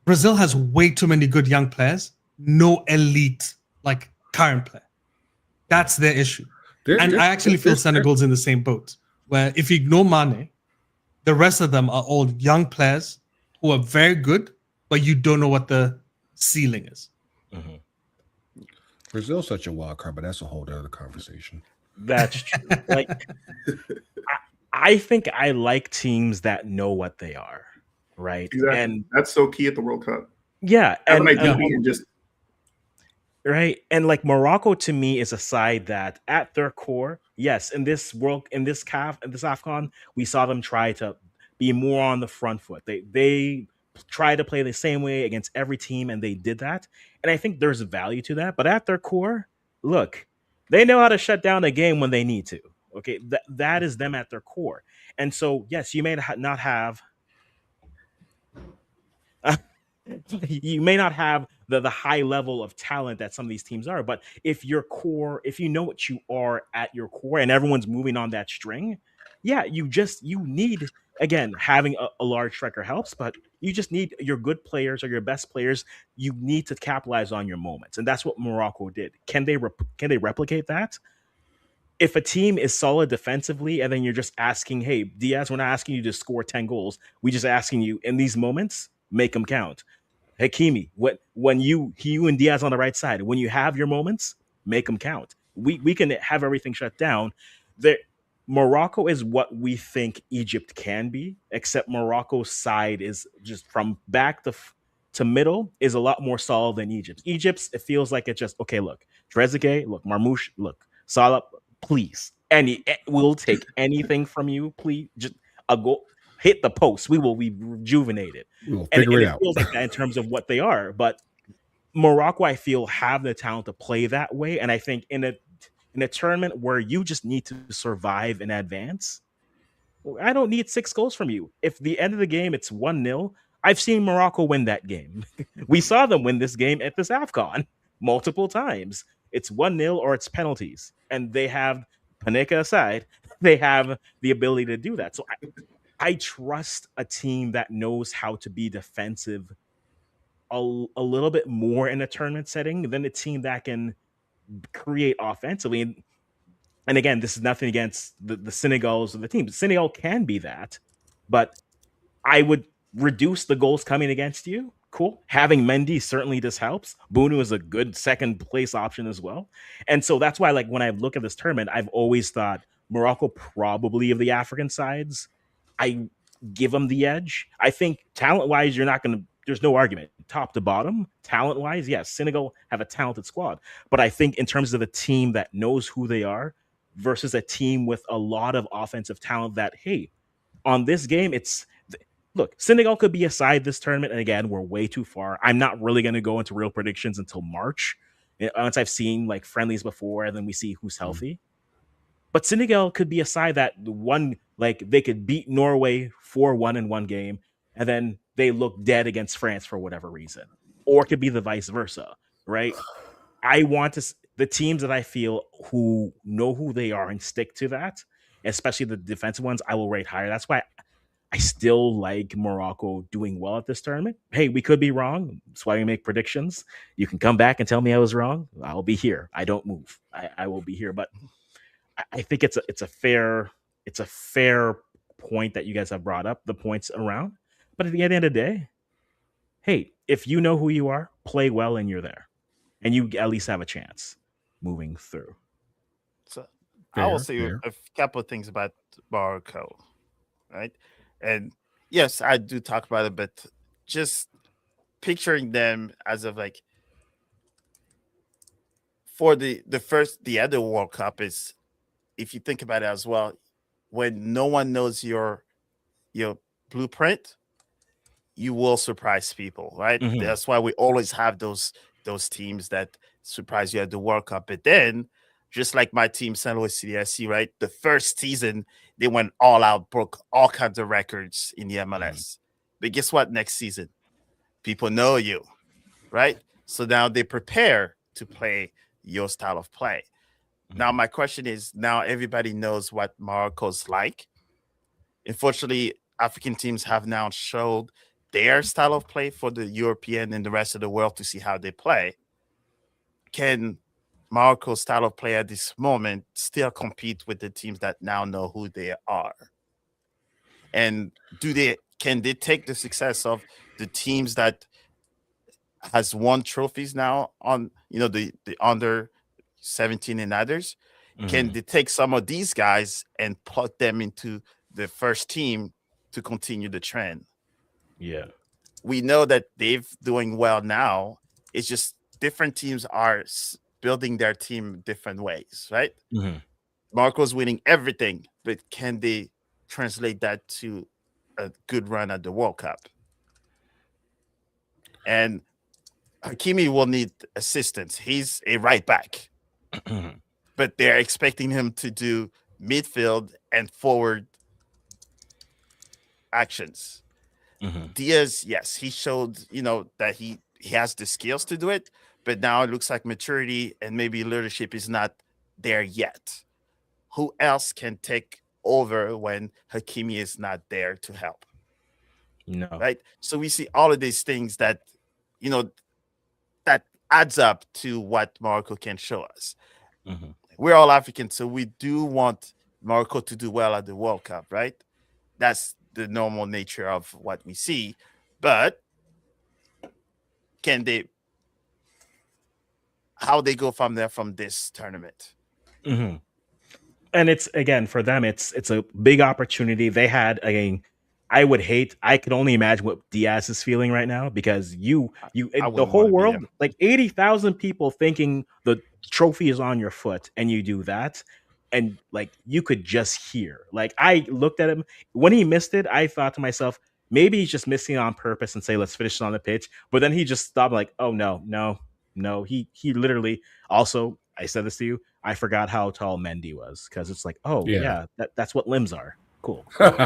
Brazil has way too many good young players, no elite current player. That's their issue. I actually feel Senegal's in the same boat, where if you ignore Mane, the rest of them are all young players who are very good, but you don't know what the ceiling is. Mm-hmm. Brazil's such a wild card, but that's a whole other conversation. That's true. I think I like teams that know what they are, right? Exactly. And that's so key at the World Cup. Yeah, and just right. And Morocco to me is a side that at their core, yes, in this AFCON, we saw them try to be more on the front foot. They try to play the same way against every team, and they did that. And I think there's value to that. But at their core, look, they know how to shut down a game when they need to. Okay, that is them at their core. And so, yes, you may not have you may not have the high level of talent that some of these teams are, but if you know what you are at your core and everyone's moving on that string, yeah, you need, again, having a large striker helps, but you just need your good players or your best players. You need to capitalize on your moments. And that's what Morocco did. Can they replicate that? If a team is solid defensively and then you're just asking, hey, Diaz, we're not asking you to score 10 goals. We're just asking you in these moments, make them count. Hakimi, when you and Diaz on the right side, when you have your moments, make them count. We can have everything shut down. Morocco is what we think Egypt can be, except Morocco's side is just from back to middle is a lot more solid than Egypt's. Egypt's, it feels like it's just, okay, look, Trezeguet, look, Marmouche, look, Salah, please. We'll take anything from you, please. Just a goal. Hit the post. We will be rejuvenated. We'll figure it out. Feels like that in terms of what they are. But Morocco, I feel, have the talent to play that way. And I think in a tournament where you just need to survive and advance, I don't need 6 goals from you. If the end of the game it's 1-0, I've seen Morocco win that game. We saw them win this game at this AFCON multiple times. It's 1-0 or it's penalties. And they have, Panenka aside, they have the ability to do that. So I trust a team that knows how to be defensive a little bit more in a tournament setting than a team that can create offensively. And again, this is nothing against the Senegals or the team. Senegal can be that, but I would reduce the goals coming against you. Cool. Having Mendy certainly this helps. Bunu is a good second place option as well. And so that's why, when I look at this tournament, I've always thought Morocco probably of the African sides, I give them the edge. I think talent-wise, there's no argument. Top to bottom, talent-wise, yes, Senegal have a talented squad. But I think in terms of a team that knows who they are versus a team with a lot of offensive talent that, hey, on this game, look, Senegal could be a side this tournament. And again, we're way too far. I'm not really going to go into real predictions until March. Once I've seen friendlies before, and then we see who's healthy. But Senegal could be a side that they could beat Norway 4-1 in one game, and then they look dead against France for whatever reason. Or it could be the vice versa, right? I want to the teams that I feel who know who they are and stick to that, especially the defensive ones, I will rate higher. That's why I still like Morocco doing well at this tournament. Hey, we could be wrong. That's why we make predictions. You can come back and tell me I was wrong. I'll be here. I don't move. I will be here. But I think it's a fair point that you guys have brought up, the points around. But at the end of the day, hey, if you know who you are, play well and you're there. And you at least have a chance moving through. So I will say a couple of things about Morocco, right? And yes, I do talk about it, but just picturing them as of like for the other World Cup is, if you think about it as well, when no one knows your blueprint, you will surprise people, right? Mm-hmm. That's why we always have those teams that surprise you at the World Cup. But then, just like my team, St. Louis City SC, right? The first season, they went all out, broke all kinds of records in the MLS. Mm-hmm. But guess what? Next season, people know you, right? So now they prepare to play your style of play. Mm-hmm. Now, my question is, now everybody knows what Morocco's like. Unfortunately, African teams have now showed their style of play for the European and the rest of the world to see how they play. Can Morocco's style of play at this moment still compete with the teams that now know who they are? And can they take the success of the teams that has won trophies now on the under 17 and others? Mm-hmm. Can they take some of these guys and plug them into the first team to continue the trend? Yeah, we know that they're doing well now. It's just different teams are building their team different ways, right? Mm-hmm. Morocco's winning everything, but can they translate that to a good run at the World Cup? And Hakimi will need assistance. He's a right back, but they're expecting him to do midfield and forward actions. Mm-hmm. Diaz, yes, he showed, that he has the skills to do it, but now it looks like maturity and maybe leadership is not there yet. Who else can take over when Hakimi is not there to help? No. Right? So we see all of these things that, that adds up to what Morocco can show us. Mm-hmm. We're all African, so we do want Morocco to do well at the World Cup, right? That's the normal nature of what we see, but how they go from there from this tournament? Mm-hmm. And it's, again, for them, it's a big opportunity. They had, again, I could only imagine what Diaz is feeling right now, because the whole world, like 80,000 people thinking the trophy is on your foot, and you do that. And like, you could just hear, like, I looked at him when he missed it. I thought to myself, maybe he's just missing it on purpose and say, let's finish it on the pitch. But then he just stopped, like, oh, no. He literally, also, I said this to you, I forgot how tall Mendy was, because it's like, oh, yeah, that's what limbs are. Cool. But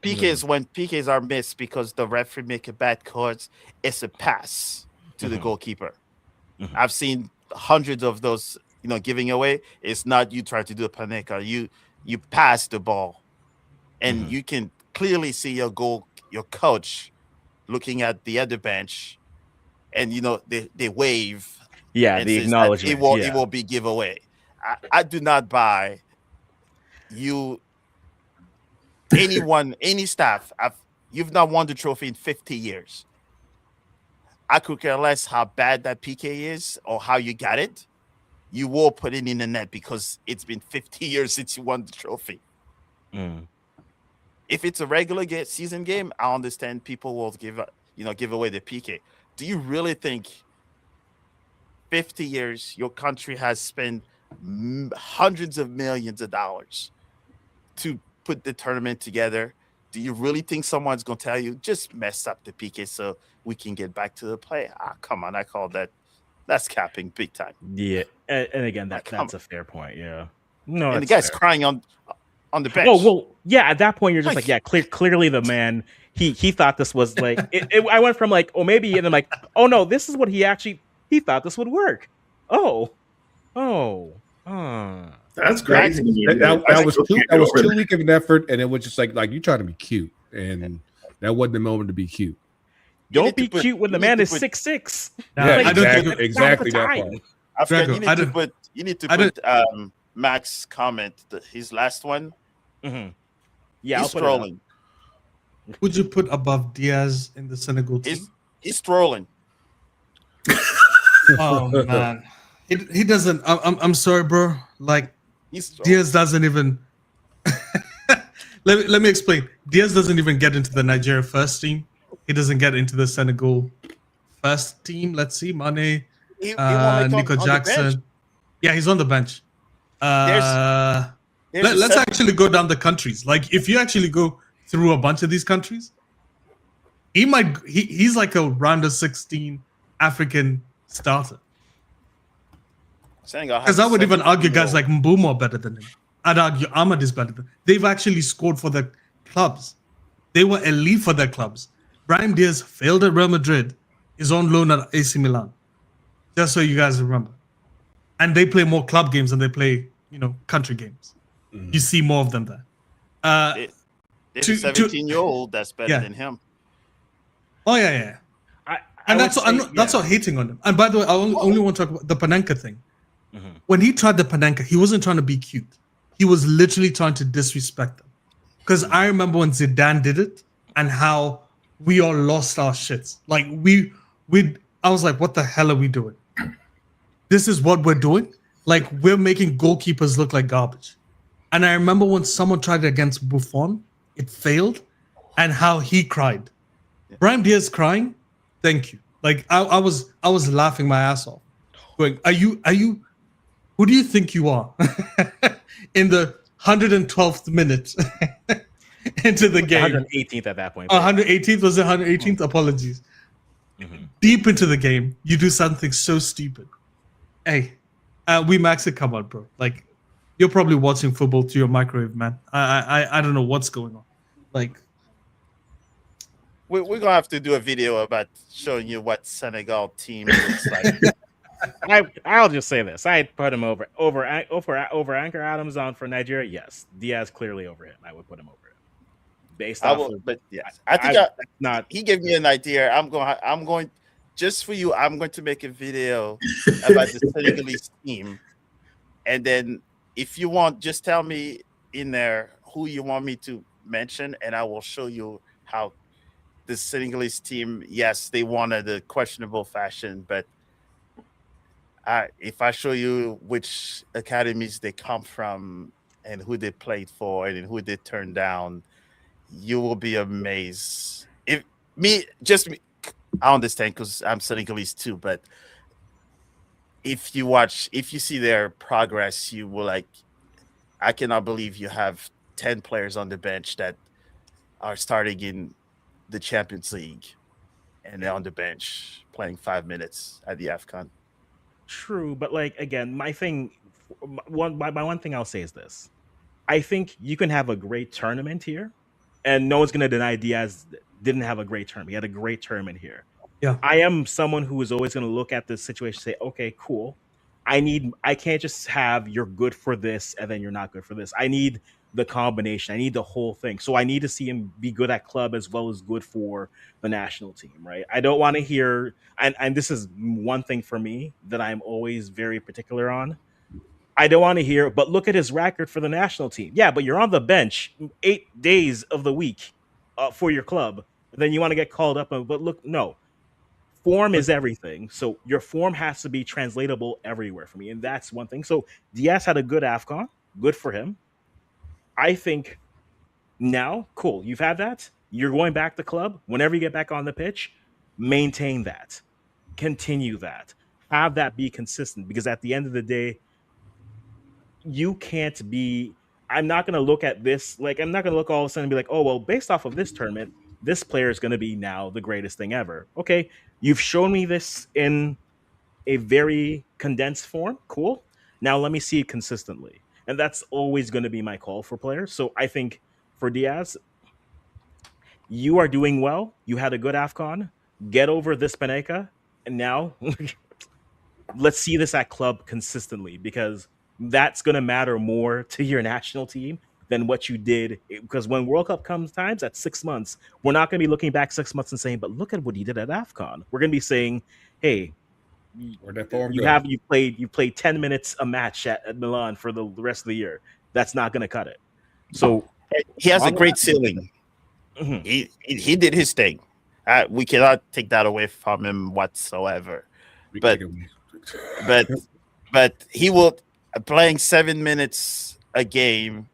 PKs, when PKs are missed because the referee make a bad call, it's a pass to the goalkeeper. Mm-hmm. I've seen hundreds of those, giving away. It's not you try to do a panenka. You pass the ball, and you can clearly see your coach looking at the other bench, and they wave. Yeah, the acknowledgement. It will be giveaway. I do not buy you. Anyone, any staff, you've not won the trophy in 50 years. I could care less how bad that PK is or how you got it. You will put it in the net because it's been 50 years since you won the trophy. Mm. If it's a regular season game, I understand people will give away the PK. Do you really think 50 years your country has spent hundreds of millions of dollars to put the tournament together? Do you really think someone's going to tell you, just mess up the PK so we can get back to the play? Come on. I call that's capping big time. Yeah. And again, that's a fair point. Yeah. No, and the guy's crying on the bench. Oh, well, yeah. At that point, you're just like, yeah, clearly the man, he thought this was like, I went from like, oh, maybe, and then like, oh no, this is what he He thought this would work. Oh. That's crazy. That was too weak of an effort, and it was just like you trying to be cute, and that wasn't the moment to be cute. Don't be cute when the man is 6'6". Yeah, exactly that part. You need to put Mac's comment, his last one. Mm-hmm. Yeah, he's trolling. Would you put above Diaz in the Senegal team? He's trolling. Oh man, he doesn't. I'm sorry, bro. Like Diaz doesn't even. let me explain. Diaz doesn't even get into the Nigeria first team. He doesn't get into the Senegal first team. Let's see, Mane, Nico Jackson. Yeah, he's on the bench. Let's actually go down the countries. Like, if you actually go through a bunch of these countries, he's like a round of 16 African starter. Because I would even argue guys like Mbeumo are better than him. I'd argue Ahmad is better than him. They've actually scored for their clubs. They were elite for their clubs. Brahim Diaz failed at Real Madrid, is on loan at AC Milan. Just so you guys remember. And they play more club games than they play, country games. Mm-hmm. You see more of them there. There's a 17-year-old that's better than him. Oh, yeah. That's not hating on him. And by the way, I only want to talk about the Panenka thing. Mm-hmm. When he tried the Panenka, he wasn't trying to be cute. He was literally trying to disrespect them. Because I remember when Zidane did it and how we all lost our shits. Like, I was like, what the hell are we doing? This is what we're doing? Like, we're making goalkeepers look like garbage. And I remember when someone tried it against Buffon, it failed, and how he cried. Yeah. Brahim Diaz crying, thank you. Like, I was laughing my ass off. Going, are you who do you think you are? In the 112th minute into the game. 118th at that point. 118th? Was it 118th? Oh. Apologies. Mm-hmm. Deep into the game, you do something so stupid. Hey, we max it. Come on, bro. Like, you're probably watching football to your microwave, man. I don't know what's going on. Like, we're gonna have to do a video about showing you what Senegal team looks like. I'll just say this: I'd put him over Anchor Adams on for Nigeria. Yes, Diaz clearly over him. I would put him over him. Based off, but yes, I think he gave me an idea. I'm going. Just for you, I'm going to make a video about the Senegalese team. And then if you want, just tell me in there who you want me to mention, and I will show you how the Senegalese team, yes, they won in a questionable fashion, but if I show you which academies they come from and who they played for and who they turned down, you will be amazed. I understand because I'm Senegalese too, but if you see their progress, you will I cannot believe you have 10 players on the bench that are starting in the Champions League and they're on the bench playing 5 minutes at the AFCON. True, but again, my one thing I'll say is this. I think you can have a great tournament here, and no one's going to deny Diaz didn't have a great tournament. He had a great tournament here. Yeah. I am someone who is always going to look at this situation and say, okay, cool. I can't just have you're good for this and then you're not good for this. I need the combination. I need the whole thing. So I need to see him be good at club as well as good for the national team, right? I don't want to hear, and this is one thing for me that I'm always very particular on. I don't want to hear, but look at his record for the national team. Yeah, but you're on the bench 8 days of the week for your club. Then you want to get called up. But look, no. Form is everything. So your form has to be translatable everywhere for me. And that's one thing. So Diaz had a good AFCON. Good for him. I think now, cool. You've had that. You're going back to club. Whenever you get back on the pitch, maintain that. Continue that. Have that be consistent. Because at the end of the day, you can't be... I'm not going to look at this. I'm not going to look all of a sudden and be like, oh, well, based off of this tournament, this player is going to be now the greatest thing ever. Okay, you've shown me this in a very condensed form. Cool. Now let me see it consistently. And that's always going to be my call for players. So I think for Diaz, you are doing well. You had a good AFCON. Get over this Panenka. And now let's see this at club consistently, because that's going to matter more to your national team than what you did. Because when World Cup comes times at 6 months, we're not going to be looking back 6 months and saying, but look at what he did at AFCON. We're going to be saying, hey, Where'd that form you go? played 10 minutes a match at Milan for the rest of the year. That's not going to cut it. So he has a great ceiling. Mm-hmm. He did his thing. We cannot take that away from him whatsoever. But he will, playing 7 minutes a game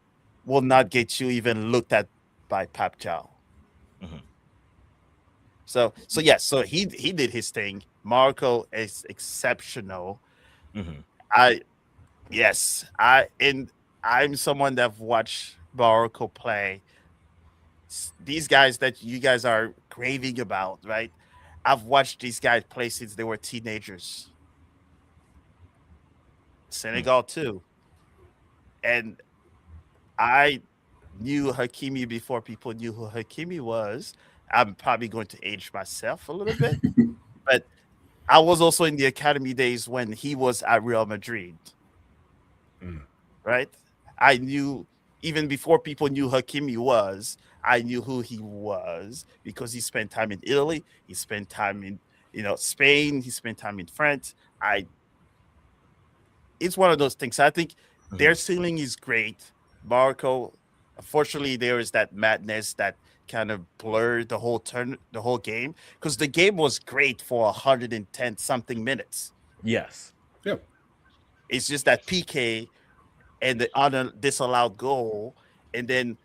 will not get you even looked at by Pap Chow. Mm-hmm. So he did his thing. Marco is exceptional. Mm-hmm. I'm someone that watched Marco play. These guys that you guys are raving about, right? I've watched these guys play since they were teenagers. Senegal too. And I knew Hakimi before people knew who Hakimi was. I'm probably going to age myself a little bit, but I was also in the academy days when he was at Real Madrid. Right? I knew even before people knew Hakimi was, I knew who he was because he spent time in Italy, he spent time in Spain, he spent time in France. It's one of those things. I think their ceiling is great. Marco, unfortunately, there is that madness that kind of blurred the whole game, because the game was great for 110 something minutes. Yes. Yep. It's just that PK and the disallowed goal, and then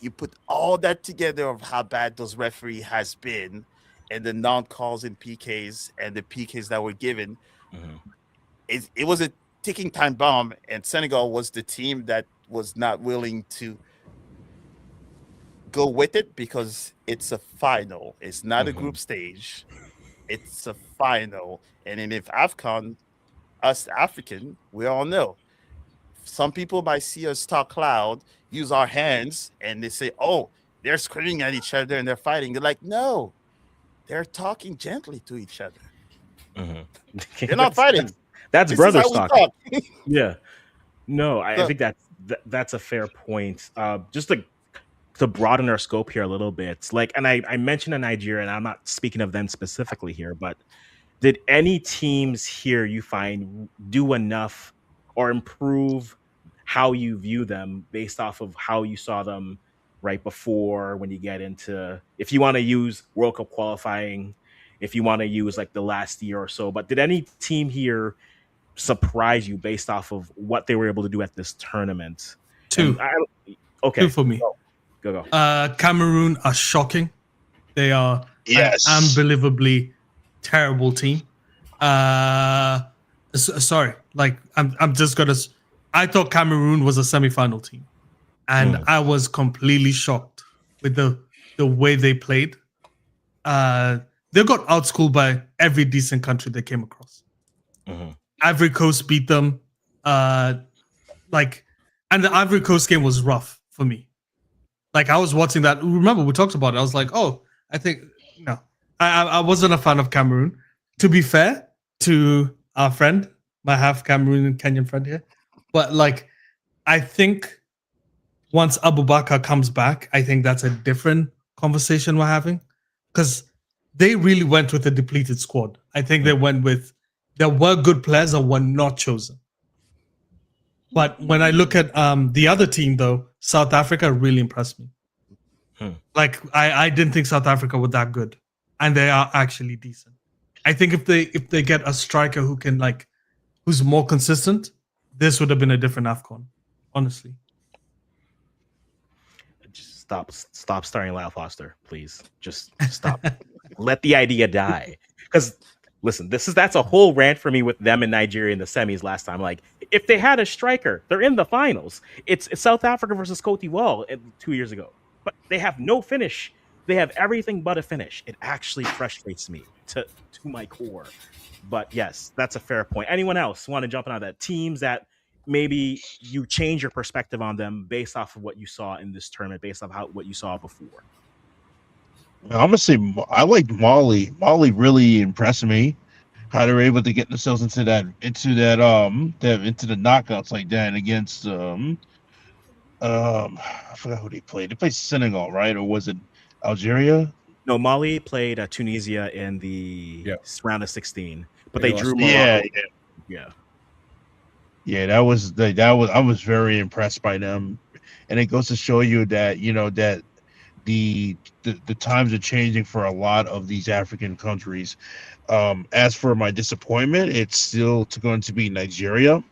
you put all that together of how bad those referee has been, and the non-calls in PKs and the PKs that were given. It was a ticking time bomb, and Senegal was the team that was not willing to go with it because it's a final. It's not a group stage. It's a final. And then if AFCON, us African, we all know, some people might see us talk loud, use our hands, and they say, oh, they're screaming at each other and they're fighting. They're like, no, they're talking gently to each other. They're not fighting. That's brothers talking. Yeah. No, I think that's a fair point. Just to broaden our scope here a little bit, and I mentioned Nigeria, and I'm not speaking of them specifically here, but did any teams here you find do enough or improve how you view them based off of how you saw them right before, when you get into, if you want to use World Cup qualifying, if you want to use like the last year or so, but did any team here surprise you based off of what they were able to do at this tournament? Two for me. Go. Cameroon are shocking. They are an unbelievably terrible team. Sorry, I'm just gonna. I thought Cameroon was a semi-final team, and I was completely shocked with the way they played. They got outschooled by every decent country they came across. Ivory Coast beat them. And the Ivory Coast game was rough for me. I was watching that. Remember, we talked about it. I was like, oh, I think, I wasn't a fan of Cameroon. To be fair to our friend, my half Cameroon and Kenyan friend here. But I think once Abubakar comes back, I think that's a different conversation we're having. Because they really went with a depleted squad. I think they went with, there were good players that were not chosen. But when I look at the other team, though, South Africa really impressed me. I didn't think South Africa were that good, and they are actually decent. I think if they get a striker who can who's more consistent, this would have been a different AFCON, honestly. Just stop starring Lyle Foster, please. Just stop. Let the idea die. Because listen, that's a whole rant for me with them in Nigeria in the semis last time. If they had a striker, they're in the finals. It's South Africa versus Cote d'Ivoire 2 years ago. But they have no finish. They have everything but a finish. It actually frustrates me to my core. But yes, that's a fair point. Anyone else want to jump in on that? Teams that maybe you change your perspective on them based off of what you saw in this tournament, based off what you saw before? I'm gonna say I like Mali. Mali really impressed me. how they were able to get themselves into the knockouts like that against I forgot who they played. They played Senegal, right? Or was it Algeria? No, Mali played Tunisia in the Yeah. round of 16, but Yeah, they they lost drew to Yeah, Morocco. Yeah. yeah, that was I was very impressed by them, and it goes to show you that that the times are changing for a lot of these African countries. As for my disappointment, it's still going to be Nigeria.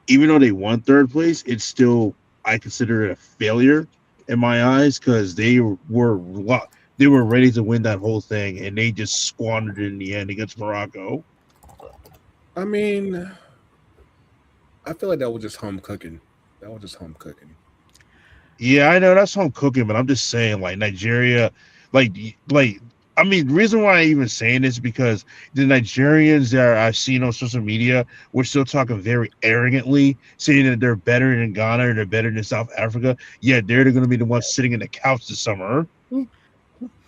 Even though they won third place, it's still I consider it a failure in my eyes because they were ready to win that whole thing and they just squandered it in the end against Morocco. I mean, I feel like that was just home cooking. That was just home cooking. Yeah, I know that's home cooking, but I'm just saying, like Nigeria, like like I mean, the reason why I even saying this is because the Nigerians that I've seen on social media, we're still talking very arrogantly, saying that they're better than Ghana or they're better than South Africa. Yeah, they're going to be the ones sitting in the couch this summer.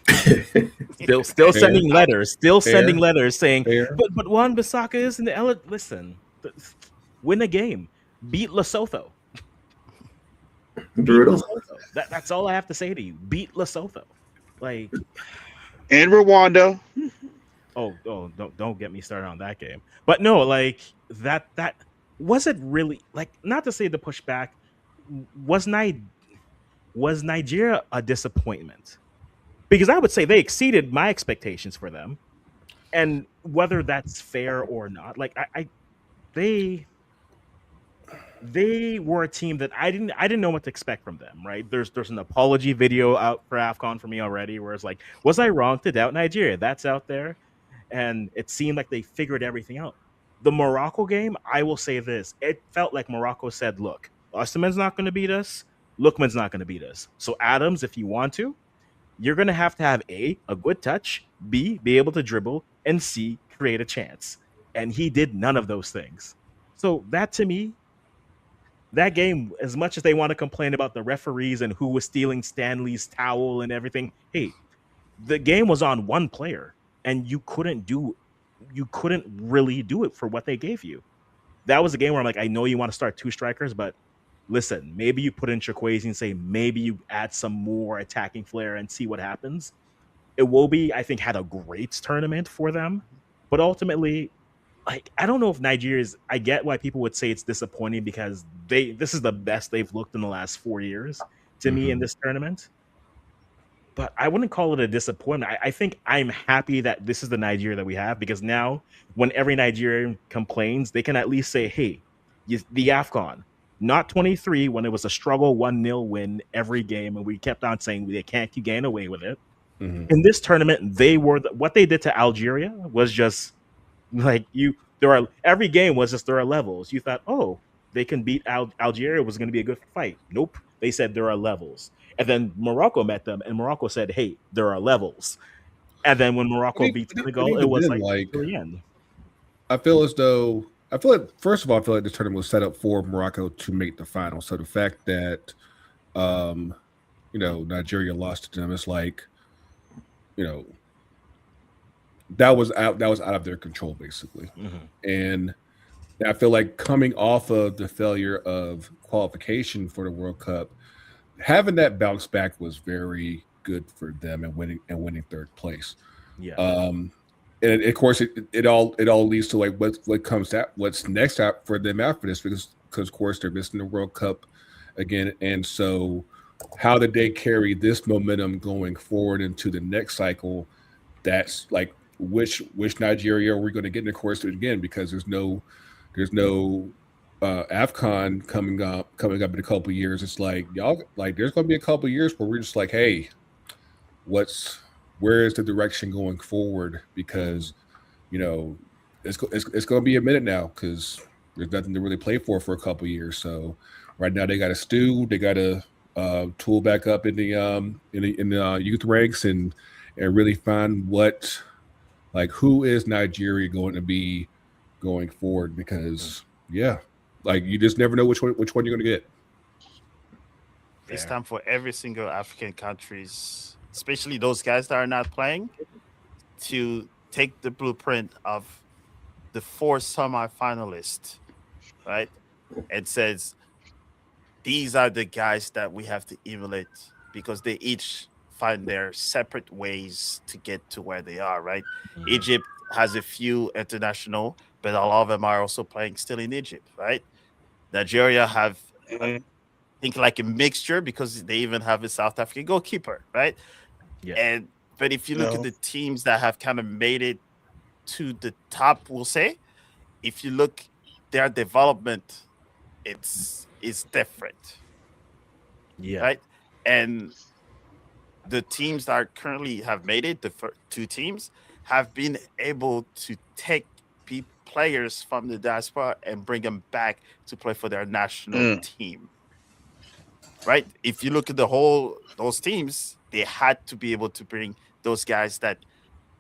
Still Fair, sending fair, letters saying, fair. but Juan Bissaka isn't listen, win a game, beat Lesotho, beat Brutal. Lesotho. That's all I have to say to you. Beat Lesotho. Like, And Rwanda. don't get me started on that game. But no, like that was it really like not to say the pushback was was Nigeria a disappointment? Because I would say they exceeded my expectations for them. And whether that's fair or not, like they they were a team that I didn't know what to expect from them, right? There's an apology video out for AFCON for me already where it's like, was I wrong to doubt Nigeria? That's out there. And it seemed like they figured everything out. The Morocco game, I will say this. It felt like Morocco said, look, Osimhen's not going to beat us. Lookman's not going to beat us. So Adams, if you want to, you're going to have a good touch, B, be able to dribble, and C, create a chance. And he did none of those things. So that to me, that game, as much as they want to complain about the referees and who was stealing Stanley's towel and everything, hey, the game was on one player and you couldn't really do it for what they gave you. That was a game where I'm like, I know you want to start two strikers, but listen, maybe you put in Chikwueze and say maybe you add some more attacking flair and see what happens. Iwobi, I think, had a great tournament for them, but ultimately, like, I don't know if Nigeria's. I get why people would say it's disappointing because this is the best they've looked in the last 4 years to me in Mhm. this tournament. But I wouldn't call it a disappointment. I think I'm happy that this is the Nigeria that we have because now, when every Nigerian complains, they can at least say, "Hey, the AFCON, not 23 when it was a struggle 1-0 win every game, and we kept on saying they can't keep getting away with it." Mhm. In this tournament, they were what they did to Algeria was just like you. There are every game was just there are levels. You thought, oh, they can beat Algeria was going to be a good fight. Nope, they said there are levels. And then Morocco met them, and Morocco said, hey, there are levels. And then when Morocco beat But Senegal, it even was then, like like to the end. I feel as though I feel like first of all, I feel like this tournament was set up for Morocco to make the final. So the fact that um, Nigeria lost to them, it's like, you know, that was out of their control basically. Mm-hmm. And I feel like coming off of the failure of qualification for the World Cup, having that bounce back was very good for them and winning third place. Yeah. And of course, it all leads to like what's next out for them after this because of course they're missing the World Cup again, and so how did they carry this momentum going forward into the next cycle? That's like which Nigeria are we going to get in the course again? Because there's no AFCON coming up in a couple of years. It's like y'all like there's going to be a couple of years where we're just like, hey, what's where is the direction going forward? Because it's going to be a minute now because there's nothing to really play for a couple of years. So right now they got to stew, they got to tool back up in the youth ranks and really find who is Nigeria going to be going forward because yeah, like you just never know which one you're going to get. It's Fair. time for every single African countries, especially those guys that are not playing, to take the blueprint of the 4 semifinalists, right? And says these are the guys that we have to emulate because they each find their separate ways to get to where they are, right? Egypt has a few international, but a lot of them are also playing still in Egypt, right? Nigeria have, I think, like a mixture because they even have a South African goalkeeper, right? Yeah. But if you look at the teams that have kind of made it to the top, we'll say, if you look their development, it's different. Yeah. Right. And the teams that currently have made it, the 2 teams, have been able to take players from the diaspora and bring them back to play for their national team. Right. If you look at those teams, they had to be able to bring those guys that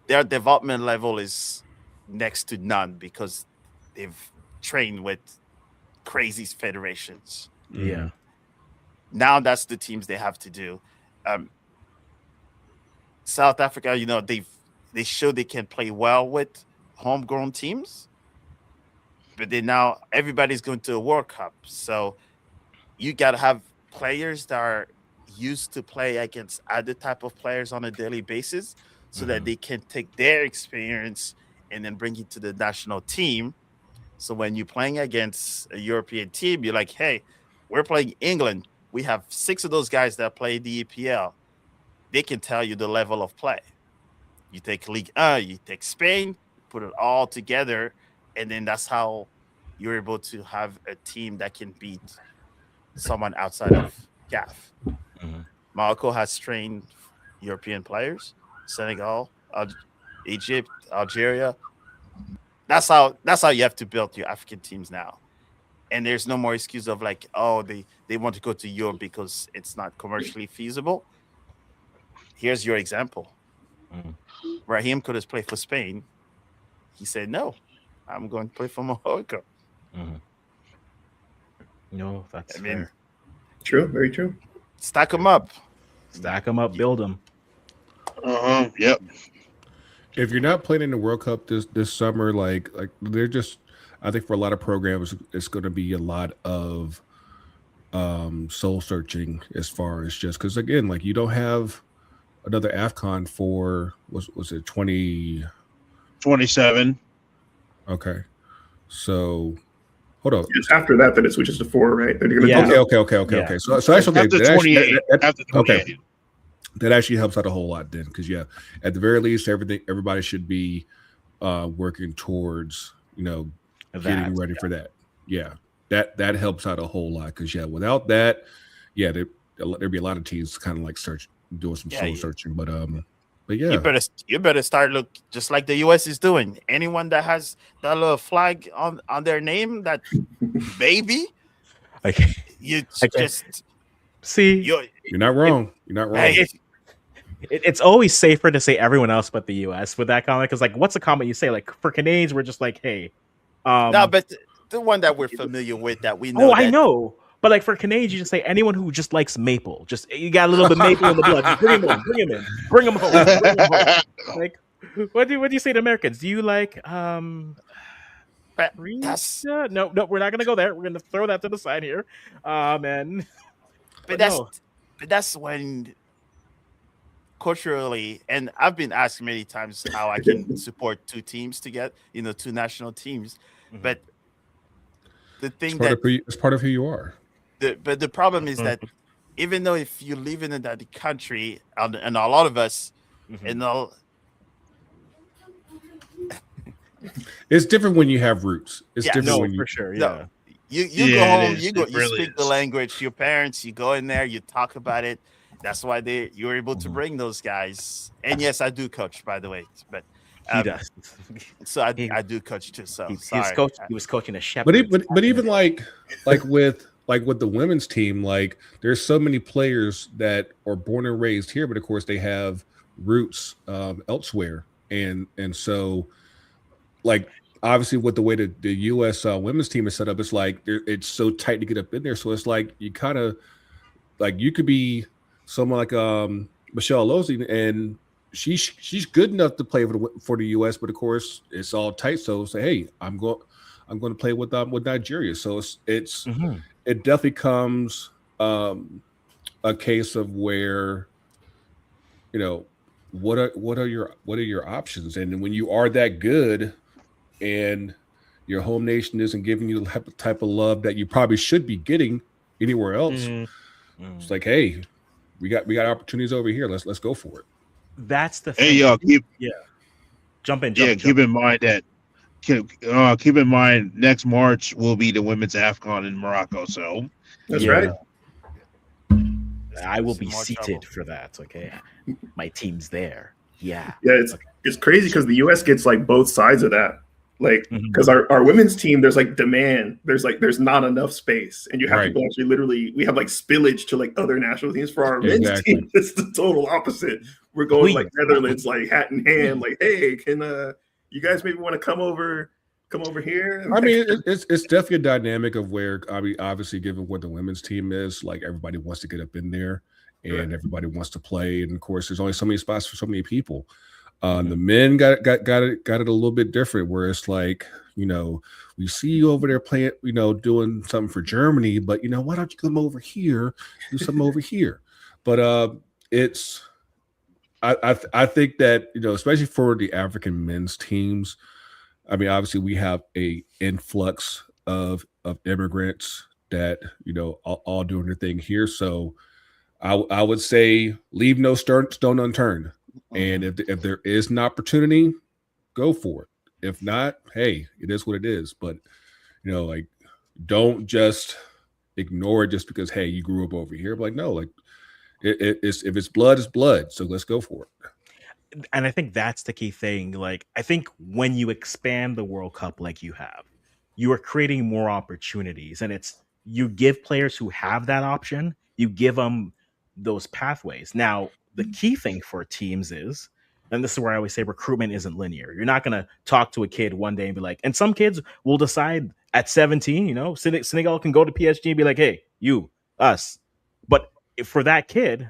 their development level is next to none because they've trained with crazy federations. Yeah. Now that's the teams they have to do. South Africa, they show they can play well with homegrown teams, but then now everybody's going to a World Cup, so you got to have players that are used to play against other type of players on a daily basis, so that they can take their experience and then bring it to the national team. So when you're playing against a European team, you're like, hey, we're playing England. We have 6 of those guys that play the EPL. They can tell you the level of play. You take Ligue 1, you take Spain, put it all together, and then that's how you're able to have a team that can beat someone outside of CAF. Morocco has trained European players, Senegal, Egypt, Algeria. That's how you have to build your African teams now. And there's no more excuse of like, oh, they want to go to Europe because it's not commercially feasible. Here's your example. Raheem could have played for Spain. He said, no, I'm going to play for Morocco. No, that's fair. True, very true. Stack them up. Build them. Yep. If you're not playing in the World Cup this summer, like they're just, I think for a lot of programs, it's going to be a lot of soul searching as far as just because again, like you don't have another AFCON for was it 2027? Okay, so hold on. It's after that it switches to 4, right? They're gonna Okay. So actually, after 28. After 28. Okay. That actually helps out a whole lot then, because at the very least, everybody should be working towards getting ready for that. Yeah, that helps out a whole lot because without that, there'd be a lot of teams kind of like doing some soul searching, but yeah, you better start look just like the US is doing. Anyone that has that little flag on their name, that baby, see. You're not wrong. You're not wrong. It's always safer to say everyone else but the US with that comment, because like, what's the comment you say? Like for Canadians, we're just like, hey, no, but the one that we're familiar with that we know. Oh, I know. But like for Canadians, you just say anyone who just likes maple. Just you got a little bit of maple in the blood. Just bring him in. Bring him home. Like, what do you say to Americans? Do you like No, we're not gonna go there. We're gonna throw that to the side here. And but that's when culturally, and I've been asked many times how I can support 2 teams to get, 2 national teams, but the thing it's part of who you are. But the problem is that even though if you live in that country, and a lot of us, it's different when you have roots. It's different when you, for sure. Yeah. You go home, you speak the language. Your parents, you go in there, you talk about it. That's why you're able to bring those guys. And yes, I do coach, by the way, but he does. So I do coach too. So he was coaching a shepherd. But even like with the women's team, like there's so many players that are born and raised here, but of course they have roots elsewhere, and so like obviously with the way that the U.S. Women's team is set up, it's like it's so tight to get up in there. So it's like you kind of like you could be someone like Michelle Losey, and she's good enough to play for the U.S., but of course it's all tight. So say, hey, I'm going to play with Nigeria. So it definitely comes a case of where, what are your options, and when you are that good, and your home nation isn't giving you the type of love that you probably should be getting anywhere else, it's like, hey, we got opportunities over here. Let's go for it. That's the thing. Hey, y'all, jump in. Keep in mind that. Keep in mind, next March will be the women's AFCON in Morocco. So that's right. I will be seated for that. Okay, my team's there. Yeah. It's crazy because the U.S. gets like both sides of that. Like, because our women's team, there's like demand, there's not enough space, and you have people actually literally, we have like spillage to like other national teams. For our men's team, it's the total opposite. We're going like Netherlands, like hat in hand, like, hey, can you guys maybe want to come over here? I mean, it's definitely a dynamic of where, I mean, obviously, given what the women's team is, like everybody wants to get up in there, and everybody wants to play, and of course, there's only so many spots for so many people. The men got it a little bit different, where it's like, we see you over there playing, doing something for Germany, but why don't you come over here, do something over here? But I think that, especially for the African men's teams, I mean, obviously we have a influx of immigrants that, all doing their thing here. So I would say leave no stone unturned. And if there is an opportunity, go for it. If not, hey, it is what it is. But, like, don't just ignore it just because, hey, you grew up over here. But like, no, like, it's if it's blood, it's blood. So let's go for it. And I think that's the key thing. Like, I think when you expand the World Cup like you have, you are creating more opportunities. And you give players who have that option, you give them those pathways. Now, the key thing for teams is, and this is where I always say recruitment isn't linear. You're not going to talk to a kid one day and be like, and some kids will decide at 17, Senegal can go to PSG and be like, hey, us. But for that kid,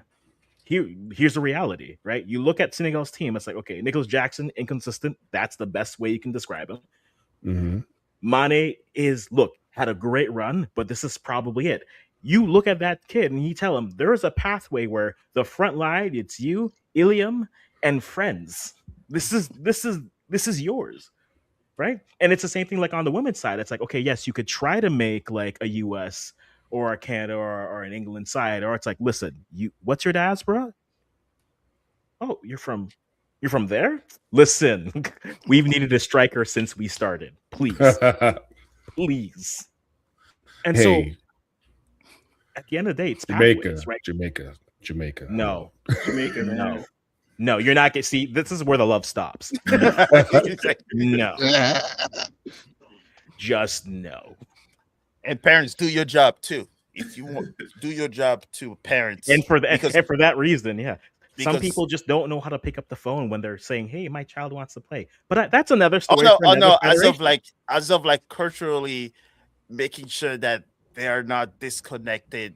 here's the reality, right? You look at Senegal's team, it's like, okay, Nicholas Jackson, inconsistent. That's the best way you can describe him. Mane had a great run, but this is probably it. You look at that kid and you tell him there's a pathway where the front line, it's you, Iliam, and friends. This is yours, right? And it's the same thing like on the women's side. It's like, okay, yes, you could try to make like a US or a Canada or an England side, or it's like, listen, what's your diaspora? Oh, you're from there? Listen, we've needed a striker since we started. Please. Please. And so at the end of the day, it's pathways, right? Jamaica. No. Jamaica, no, you're not getting. See, this is where the love stops. No. Just no. And parents, do your job too. If you want, do your job to parents. And for that reason, yeah. Some people just don't know how to pick up the phone when they're saying, "Hey, my child wants to play." But that's another story. As of like culturally making sure that they are not disconnected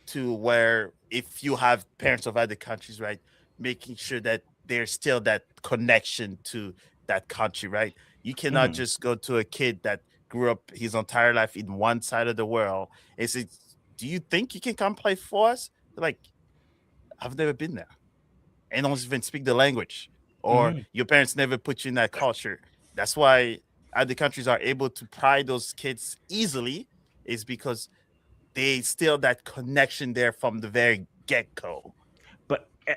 to where, if you have parents of other countries, right, making sure that there's still that connection to that country, right? You cannot just go to a kid that grew up his entire life in one side of the world and say, do you think you can come play for us? They're like, I've never been there and don't even speak the language, or your parents never put you in that culture. That's why other countries are able to pride those kids easily, is because they still that connection there from the very get-go.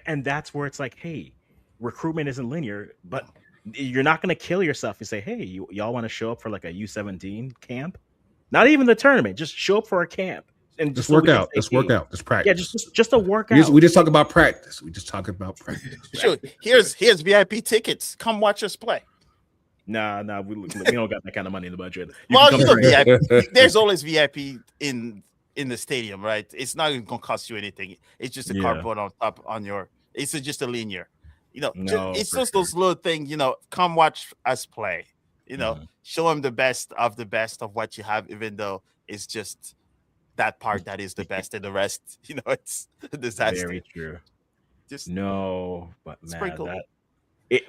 And that's where it's like, hey, recruitment isn't linear, but you're not going to kill yourself and say, hey, y'all want to show up for like a U17 camp? Not even the tournament, just show up for a camp and just work out. Let's work out. Let's practice. Yeah, just a workout. We just talk about practice. Sure. Here's VIP tickets. Come watch us play. Nah, we don't got that kind of money in the budget. VIP. There's always VIP in the stadium, right? It's not even gonna cost you anything. It's just a cardboard on top on your. It's just a linear. It's just those little things. Come watch us play. Show them the best of what you have, even though it's just that part that is the best, and the rest, it's a disaster. Very true. Just No, but man, sprinkle. that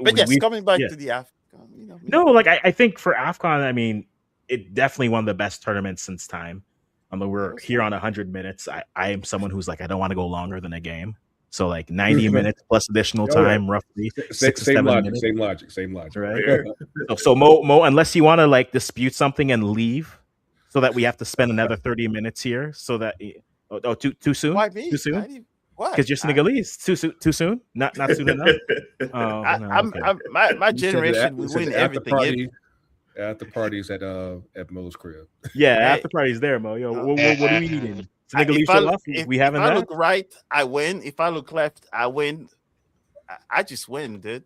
But yes, we coming back yeah. to the AFCON, No, like I think for AFCON, I mean, it definitely one of the best tournaments since time. We're was here fun. on 100 minutes. I am someone who's like, I don't want to go longer than a game. So like 90 minutes plus additional Oh, yeah. time, roughly Same, 6 to 7 logic, minutes. same logic. Right. Fair. So Mo, unless you want to like dispute something and leave, so that we have to spend another 30 minutes here, so that too soon? Why me? Too soon? What? Because you're Senegalese. Too soon? Not soon enough. Oh, no, okay. My You said generation, we you said win the after everything. party. After parties at Mo's crib. Yeah, Hey. after party's there, Mo. Yo, what are we eating? Senegalese jollof? We having if I that? look right, I win. If I look left, I win. I just win, dude.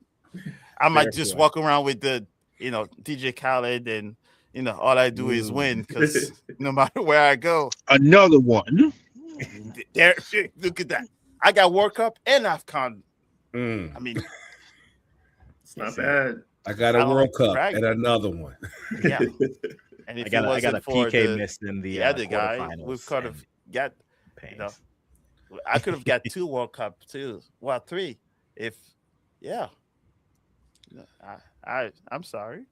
I might just walk around with the, DJ Khaled, and all I do is win, because no matter where I go. Another one. There, look at that. I got World Cup and AFCON. I mean, it's not bad. I got a World Cup and another one. Yeah. And if I got a PK missed in the other guy, we've kind of got, I could have got 2 World Cup too. Well, 3. If, I'm sorry.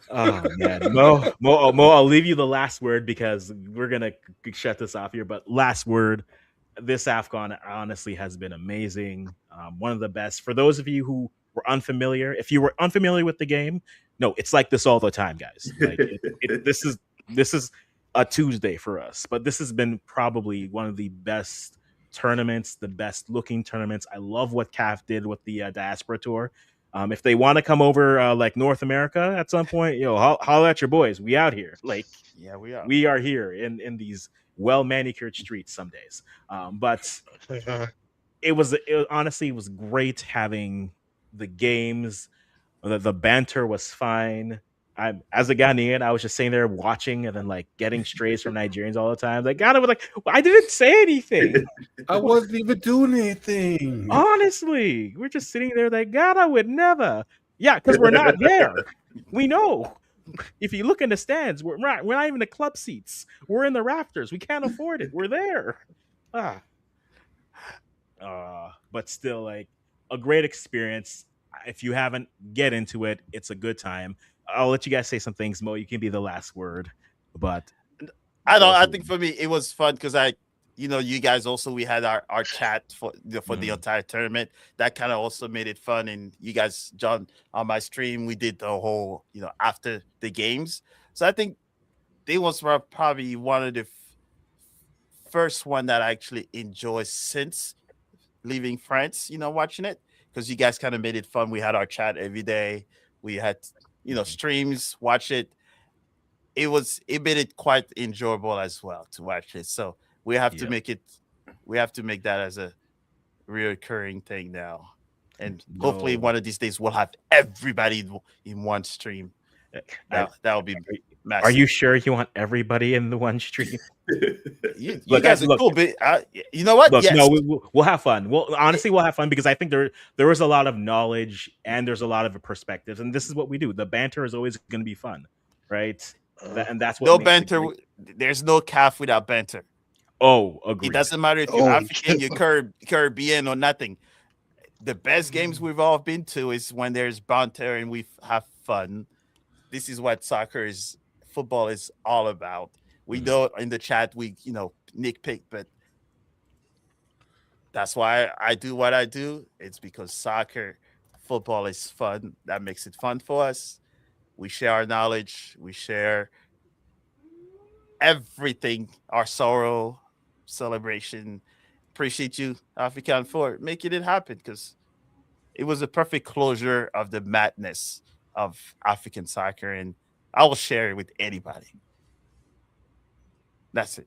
Oh man, Mo, I'll leave you the last word, because we're gonna shut this off here. But last word, this AFCON honestly has been amazing. One of the best. For those of you who were unfamiliar, if you were unfamiliar with the game, no, it's like this all the time, guys. Like this is a Tuesday for us, but this has been probably one of the best tournaments, the best looking tournaments. I love what CAF did with the diaspora tour. If they want to come over like North America at some point, holler at your boys. We out here. Like, yeah, we are. We are here in these well manicured streets some days. But honestly, it was great having the games. The banter was fine. As a Ghanaian, I was just sitting there watching and then like getting strays from Nigerians all the time. Like Ghana was like, I didn't say anything. I wasn't even doing anything. Honestly, we're just sitting there like Ghana would never. Yeah, because we're not there. We know. If you look in the stands, we're not even in the club seats. We're in the rafters. We can't afford it. We're there. But still, like, a great experience. If you haven't, get into it. It's a good time. I'll let you guys say some things, Mo. You can be the last word. But I think for me it was fun, because you guys also, we had our chat for the entire tournament. That kind of also made it fun. And you guys, John, on my stream, we did the whole, after the games. So I think they was probably one of the first one that I actually enjoyed since leaving France, watching it, because you guys kind of made it fun. We had our chat every day. We had, streams, watch it. It made it quite enjoyable as well to watch it. So we have to make that as a reoccurring thing now. And hopefully one of these days we'll have everybody in one stream. That will be massive. Are you sure you want everybody in the one stream? you guys are cool, but you know what? Look, yes. No, we'll have fun. Well, honestly, we'll have fun, because I think there is a lot of knowledge and there's a lot of perspectives, and this is what we do. The banter is always going to be fun, right? And that's what. No banter. There's no CAF without banter. Oh, agreed. It doesn't matter if you're African, you're Caribbean, or nothing. The best games we've all been to is when there's banter and we have fun. This is what football is all about. We know in the chat we, nitpick, but that's why I do what I do. It's because football is fun. That makes it fun for us. We share our knowledge. We share everything, our sorrow, celebration. Appreciate you, African, for making it happen, because it was a perfect closure of the madness of African soccer, and I will share it with anybody. That's it.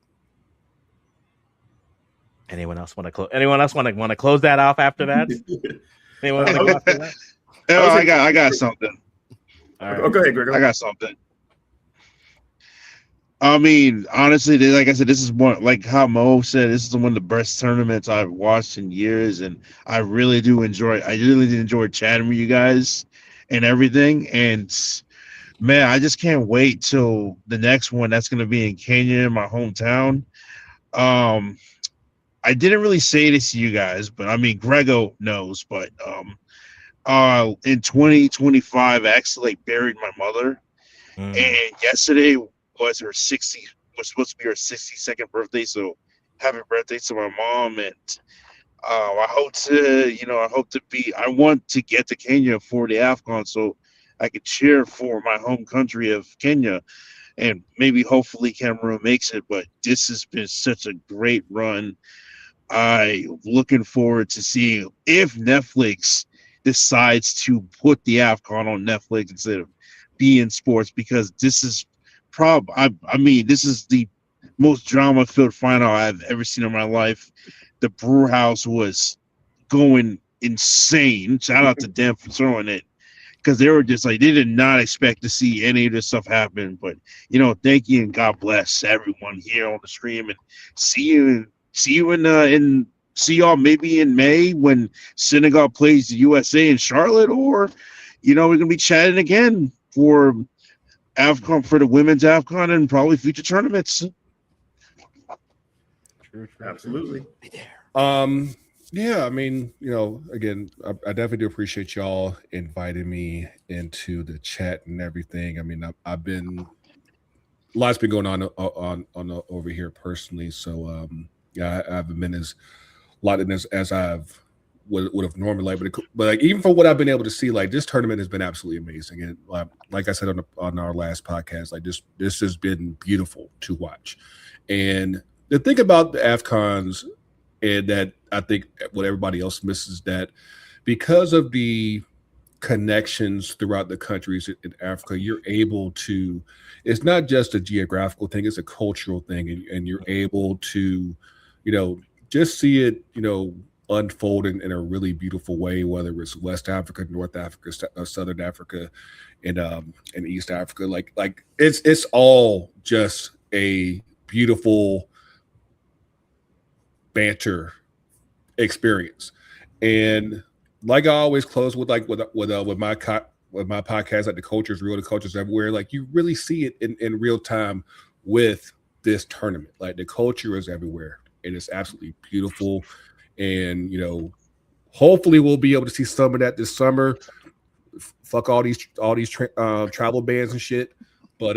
Anyone else want to close? Anyone else want to close that off after that? Anyone want to go after that? I got something. All right. Oh, go ahead, Greg. I got something. I mean, honestly, like I said, this is one, like how Mo said, this is one of the best tournaments I've watched in years, and I really do enjoy. I really did enjoy chatting with you guys and everything. And man, I just can't wait till the next one. That's going to be in Kenya, my hometown. I didn't really say this to you guys, but I mean, Grego knows. But in 2025, I actually like buried my mother, and yesterday was supposed to be her 62nd birthday. So happy birthday to my mom, and I hope to be. I want to get to Kenya for the AFCON, so I could cheer for my home country of Kenya, and maybe hopefully Cameroon makes it. But this has been such a great run. I looking forward to seeing if Netflix decides to put the AFCON on Netflix instead of beIN Sports, because this is I mean, this is the most drama filled final I've ever seen in my life. The brew house was going insane. Shout out to them for throwing it, because they were just like, they did not expect to see any of this stuff happen. But thank you and God bless everyone here on the stream, and see you in see y'all maybe in May when Senegal plays the USA in Charlotte, or we're gonna be chatting again for AFCON, for the women's AFCON, and probably future tournaments. True. Absolutely. Yeah, I mean, again, I definitely do appreciate y'all inviting me into the chat and everything. I mean, I've been lots been going on over here personally, so yeah, I haven't been as a lot in this as I've would have normally liked, but like, even for what I've been able to see, like, this tournament has been absolutely amazing, and like I said on our last podcast, like, this has been beautiful to watch. And the thing about the AFCONs, and that I think what everybody else misses, that because of the connections throughout the countries in Africa, you're able to, it's not just a geographical thing, it's a cultural thing, and you're able to, just see it, unfold in a really beautiful way, whether it's West Africa, North Africa, Southern Africa, and East Africa. Like it's all just a beautiful banter experience. And like, I always close with my podcast, like, the culture's real, the culture's everywhere. Like, you really see it in real time with this tournament. Like, the culture is everywhere, and it's absolutely beautiful. And hopefully we'll be able to see some of that this summer. Fuck all these travel bans and shit. But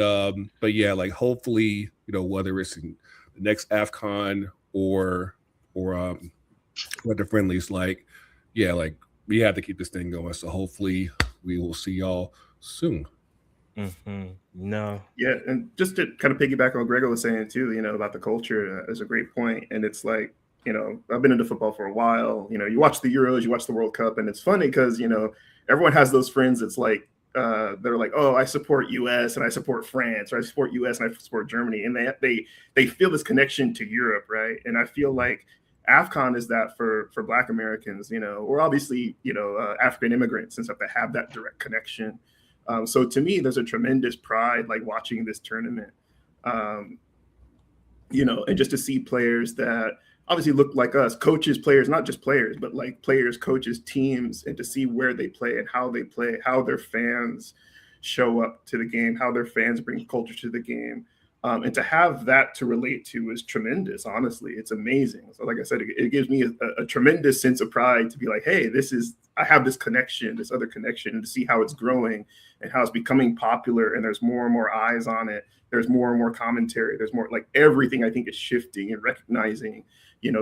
yeah, like, hopefully, whether it's in the next AFCON or the friendlies, like, yeah, like, we have to keep this thing going. So hopefully we will see y'all soon. No. Yeah, and just to kind of piggyback on what Gregor was saying too, about the culture, is a great point. And it's like, I've been into football for a while. You watch the Euros, you watch the World Cup, and it's funny because everyone has those friends. It's like they're like, oh, I support US and I support France, or I support US and I support Germany, and they feel this connection to Europe, right? And I feel like AFCON is that for Black Americans, or obviously African immigrants, since they have that direct connection. So to me, there's a tremendous pride, like, watching this tournament, and just to see players that obviously look like us, coaches, players, not just players, but like players, coaches, teams, and to see where they play and how they play, how their fans show up to the game, how their fans bring culture to the game. And to have that to relate to is tremendous. Honestly, it's amazing. So like I said, it gives me a tremendous sense of pride to be like, hey, I have this connection, this other connection, and to see how it's growing and how it's becoming popular, and there's more and more eyes on it. There's more and more commentary. There's more, like, everything I think is shifting and recognizing,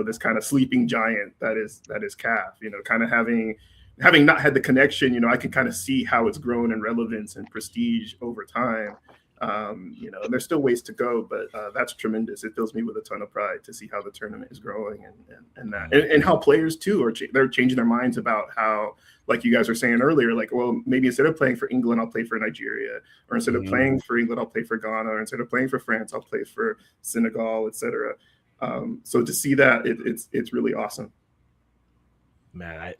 this kind of sleeping giant that is CAF, kind of having not had the connection, I can kind of see how it's grown in relevance and prestige over time. And there's still ways to go, but that's tremendous. It fills me with a ton of pride to see how the tournament is growing, and how players too they're changing their minds about how, like you guys were saying earlier, like, well, maybe instead of playing for England, I'll play for Nigeria, or instead of playing for England, I'll play for Ghana, or instead of playing for France, I'll play for Senegal, etc. So to see that, it's really awesome. Man,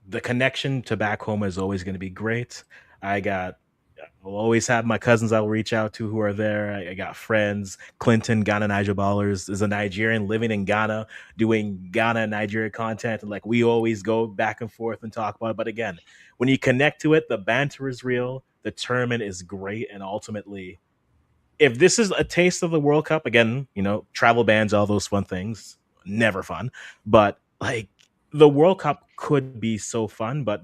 the connection to back home is always going to be great. I'll always have my cousins I'll reach out to who are there. I got friends. Clinton, Ghana Niger Ballers, is a Nigerian living in Ghana, doing Ghana and Nigeria content. And like, we always go back and forth and talk about it. But again, when you connect to it, the banter is real. The tournament is great. And ultimately, if this is a taste of the World Cup, again, travel bans, all those fun things, never fun. But like the World Cup could be so fun. But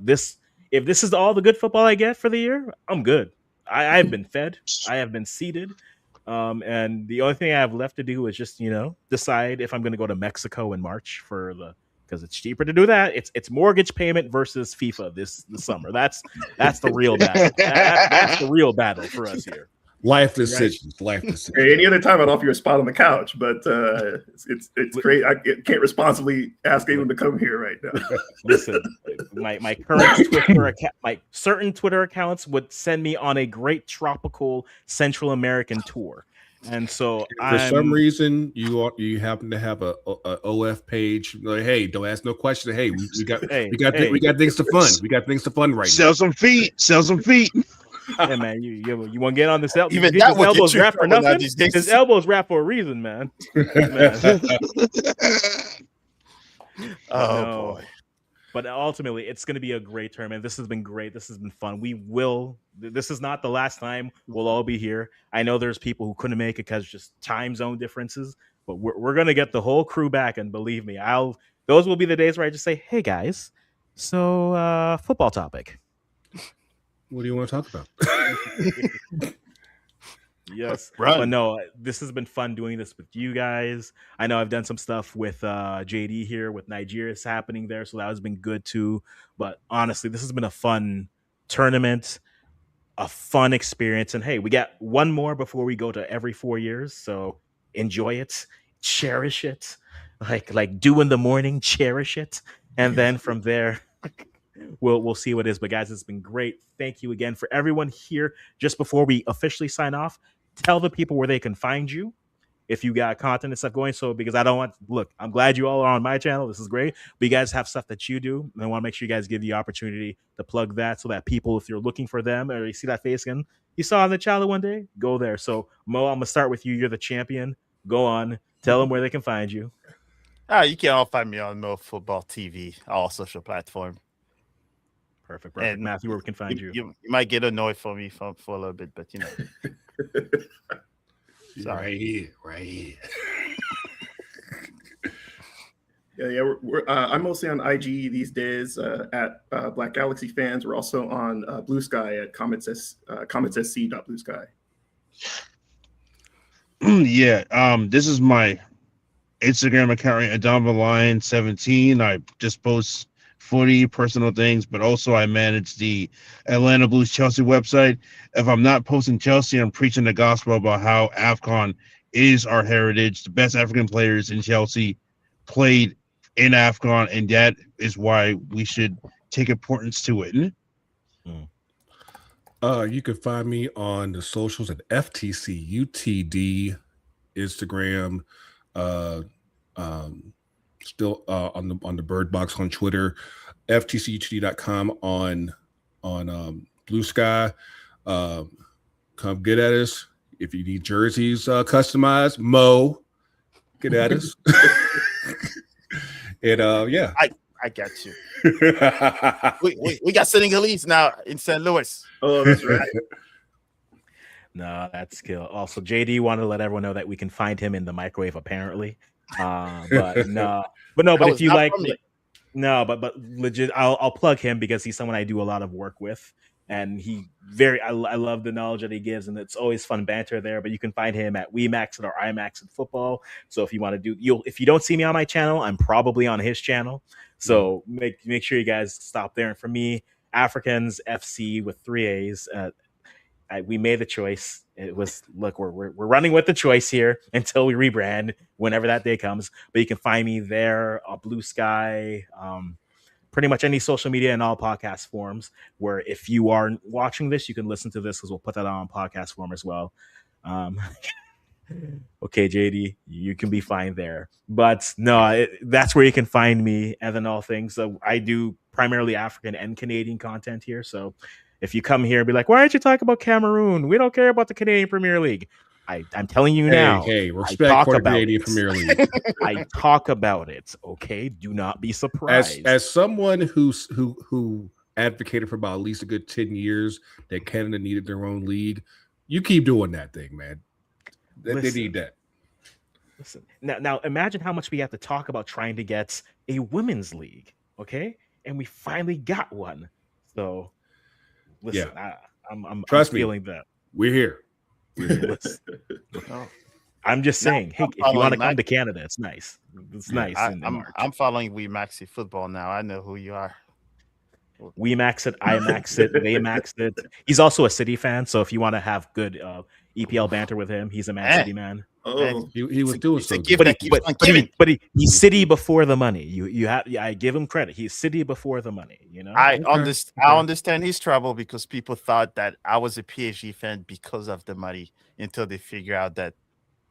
if this is all the good football I get for the year, I'm good. I've been fed. I have been seated. And the only thing I have left to do is just decide if I'm going to go to Mexico in March because it's cheaper to do that. It's mortgage payment versus FIFA this summer. That's the real battle. That's the real battle for us here. Life decisions. Right? Life decisions. Hey, any other time I'd offer you a spot on the couch, but it's great. I can't responsibly ask anyone to come here right now. Listen, my current Twitter account, my certain Twitter accounts would send me on a great tropical Central American tour, and so for some reason you happen to have a OF page. Like, hey, don't ask no question. Hey, we got things to fund. We got things to fund right now. Sell some feet. Yeah, man, you want to get on this elbow? Even that would elbows get wrap for nothing. His elbows wrap for a reason, man. Boy. But ultimately, it's going to be a great tournament. This has been great. This has been fun. This is not the last time we'll all be here. I know there's people who couldn't make it because just time zone differences, but we're going to get the whole crew back. And believe me, those will be the days where I just say, hey, guys, so football topic. What do you want to talk about? Yes. But no, this has been fun doing this with you guys. I know I've done some stuff with JD here with Nigeria's happening there, so that has been good too. But honestly, this has been a fun tournament, a fun experience. And hey, we got one more before we go to every 4 years. So enjoy it, cherish it, like do in the morning, cherish it. And then from there, we'll see what it is. But guys, it's been great. Thank you again for everyone here. Just before we officially sign off, tell the people where they can find you if you got content and stuff going. So because I'm glad you all are on my channel. This is great. But you guys have stuff that you do. And I want to make sure you guys give the opportunity to plug that so that people, if you're looking for them or you see that face again, you saw on the channel one day, go there. So Mo, I'm going to start with you. You're the champion. Go on. Tell them where they can find you. You can all find me on Mo Football TV, all social platforms. Perfect. And Matthew, where we can find you. You might get annoyed for me for a little bit, but Right here. Yeah. I'm mostly on IG these days at Black Galaxy Fans. We're also on Blue Sky at comments.sc.bluesky. Yeah. This is my Instagram account, Adama Lion 17. I just post footy, personal things, but also I manage the Atlanta Blues Chelsea website. If I'm not posting Chelsea, I'm preaching the gospel about how AFCON is our heritage. The best African players in Chelsea played in AFCON, and that is why we should take importance to it. You can find me on the socials at FTCUTD, Instagram, still on the Bird Box on Twitter, ftcutd.com on Blue Sky. Come get at us if you need jerseys customized. Mo, get at us. And yeah, I got you. we got Senegalese now in St. Louis. Oh, that's right. No, that's cool. Also, JD wanted to let everyone know that we can find him in the microwave, apparently. But if you like, but legit, I'll plug him because he's someone I do a lot of work with, and I love the knowledge that he gives, and it's always fun banter there. But you can find him at WeMax or IMAX in football. So if you want to if you don't see me on my channel, I'm probably on his channel. So make sure you guys stop there. And for me, Africans FC with 3 A's. We made the choice. It was we're running with the choice here until we rebrand whenever that day comes. But you can find me there, Blue Sky, pretty much any social media and all podcast forms. Where if you are watching this, you can listen to this because we'll put that on podcast form as well. Okay, JD, you can be fine there. But no, that's where you can find me. And then all things. So I do primarily African and Canadian content here. So if you come here and be like, why aren't you talking about Cameroon? We don't care about the Canadian Premier League. I'm telling you now. Hey, respect for the Canadian Premier League. I talk about it. Okay, do not be surprised. As someone who advocated for about at least a good 10 years that Canada needed their own league, you keep doing that thing, man. They need that. Listen, now imagine how much we have to talk about trying to get a women's league, okay? And we finally got one. So listen, I'm Trust me, feeling that. we're here. Listen, No. I'm just Now, saying, hey, I'm if you want to following come to Canada, it's nice. It's Yeah. nice in March. I'm following We Maxi Football now. I know who you are. We max it, I max it, they max it. He's also a City fan, so if you want to have good EPL banter with him, he's a Man City man. Oh, He was doing It's a so gift good. that keeps on giving. But he's City before the money. You have, I give him credit. He's City before the money. You know. I Okay. understand his trouble because people thought that I was a PSG fan because of the money until they figure out that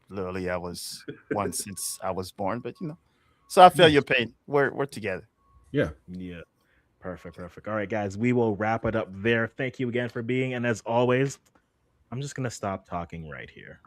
literally I was one since I was born. But so I feel your pain. We're together. Yeah. Yeah. Perfect. All right, guys, we will wrap it up there. Thank you again for being, and as always, I'm just gonna stop talking right here.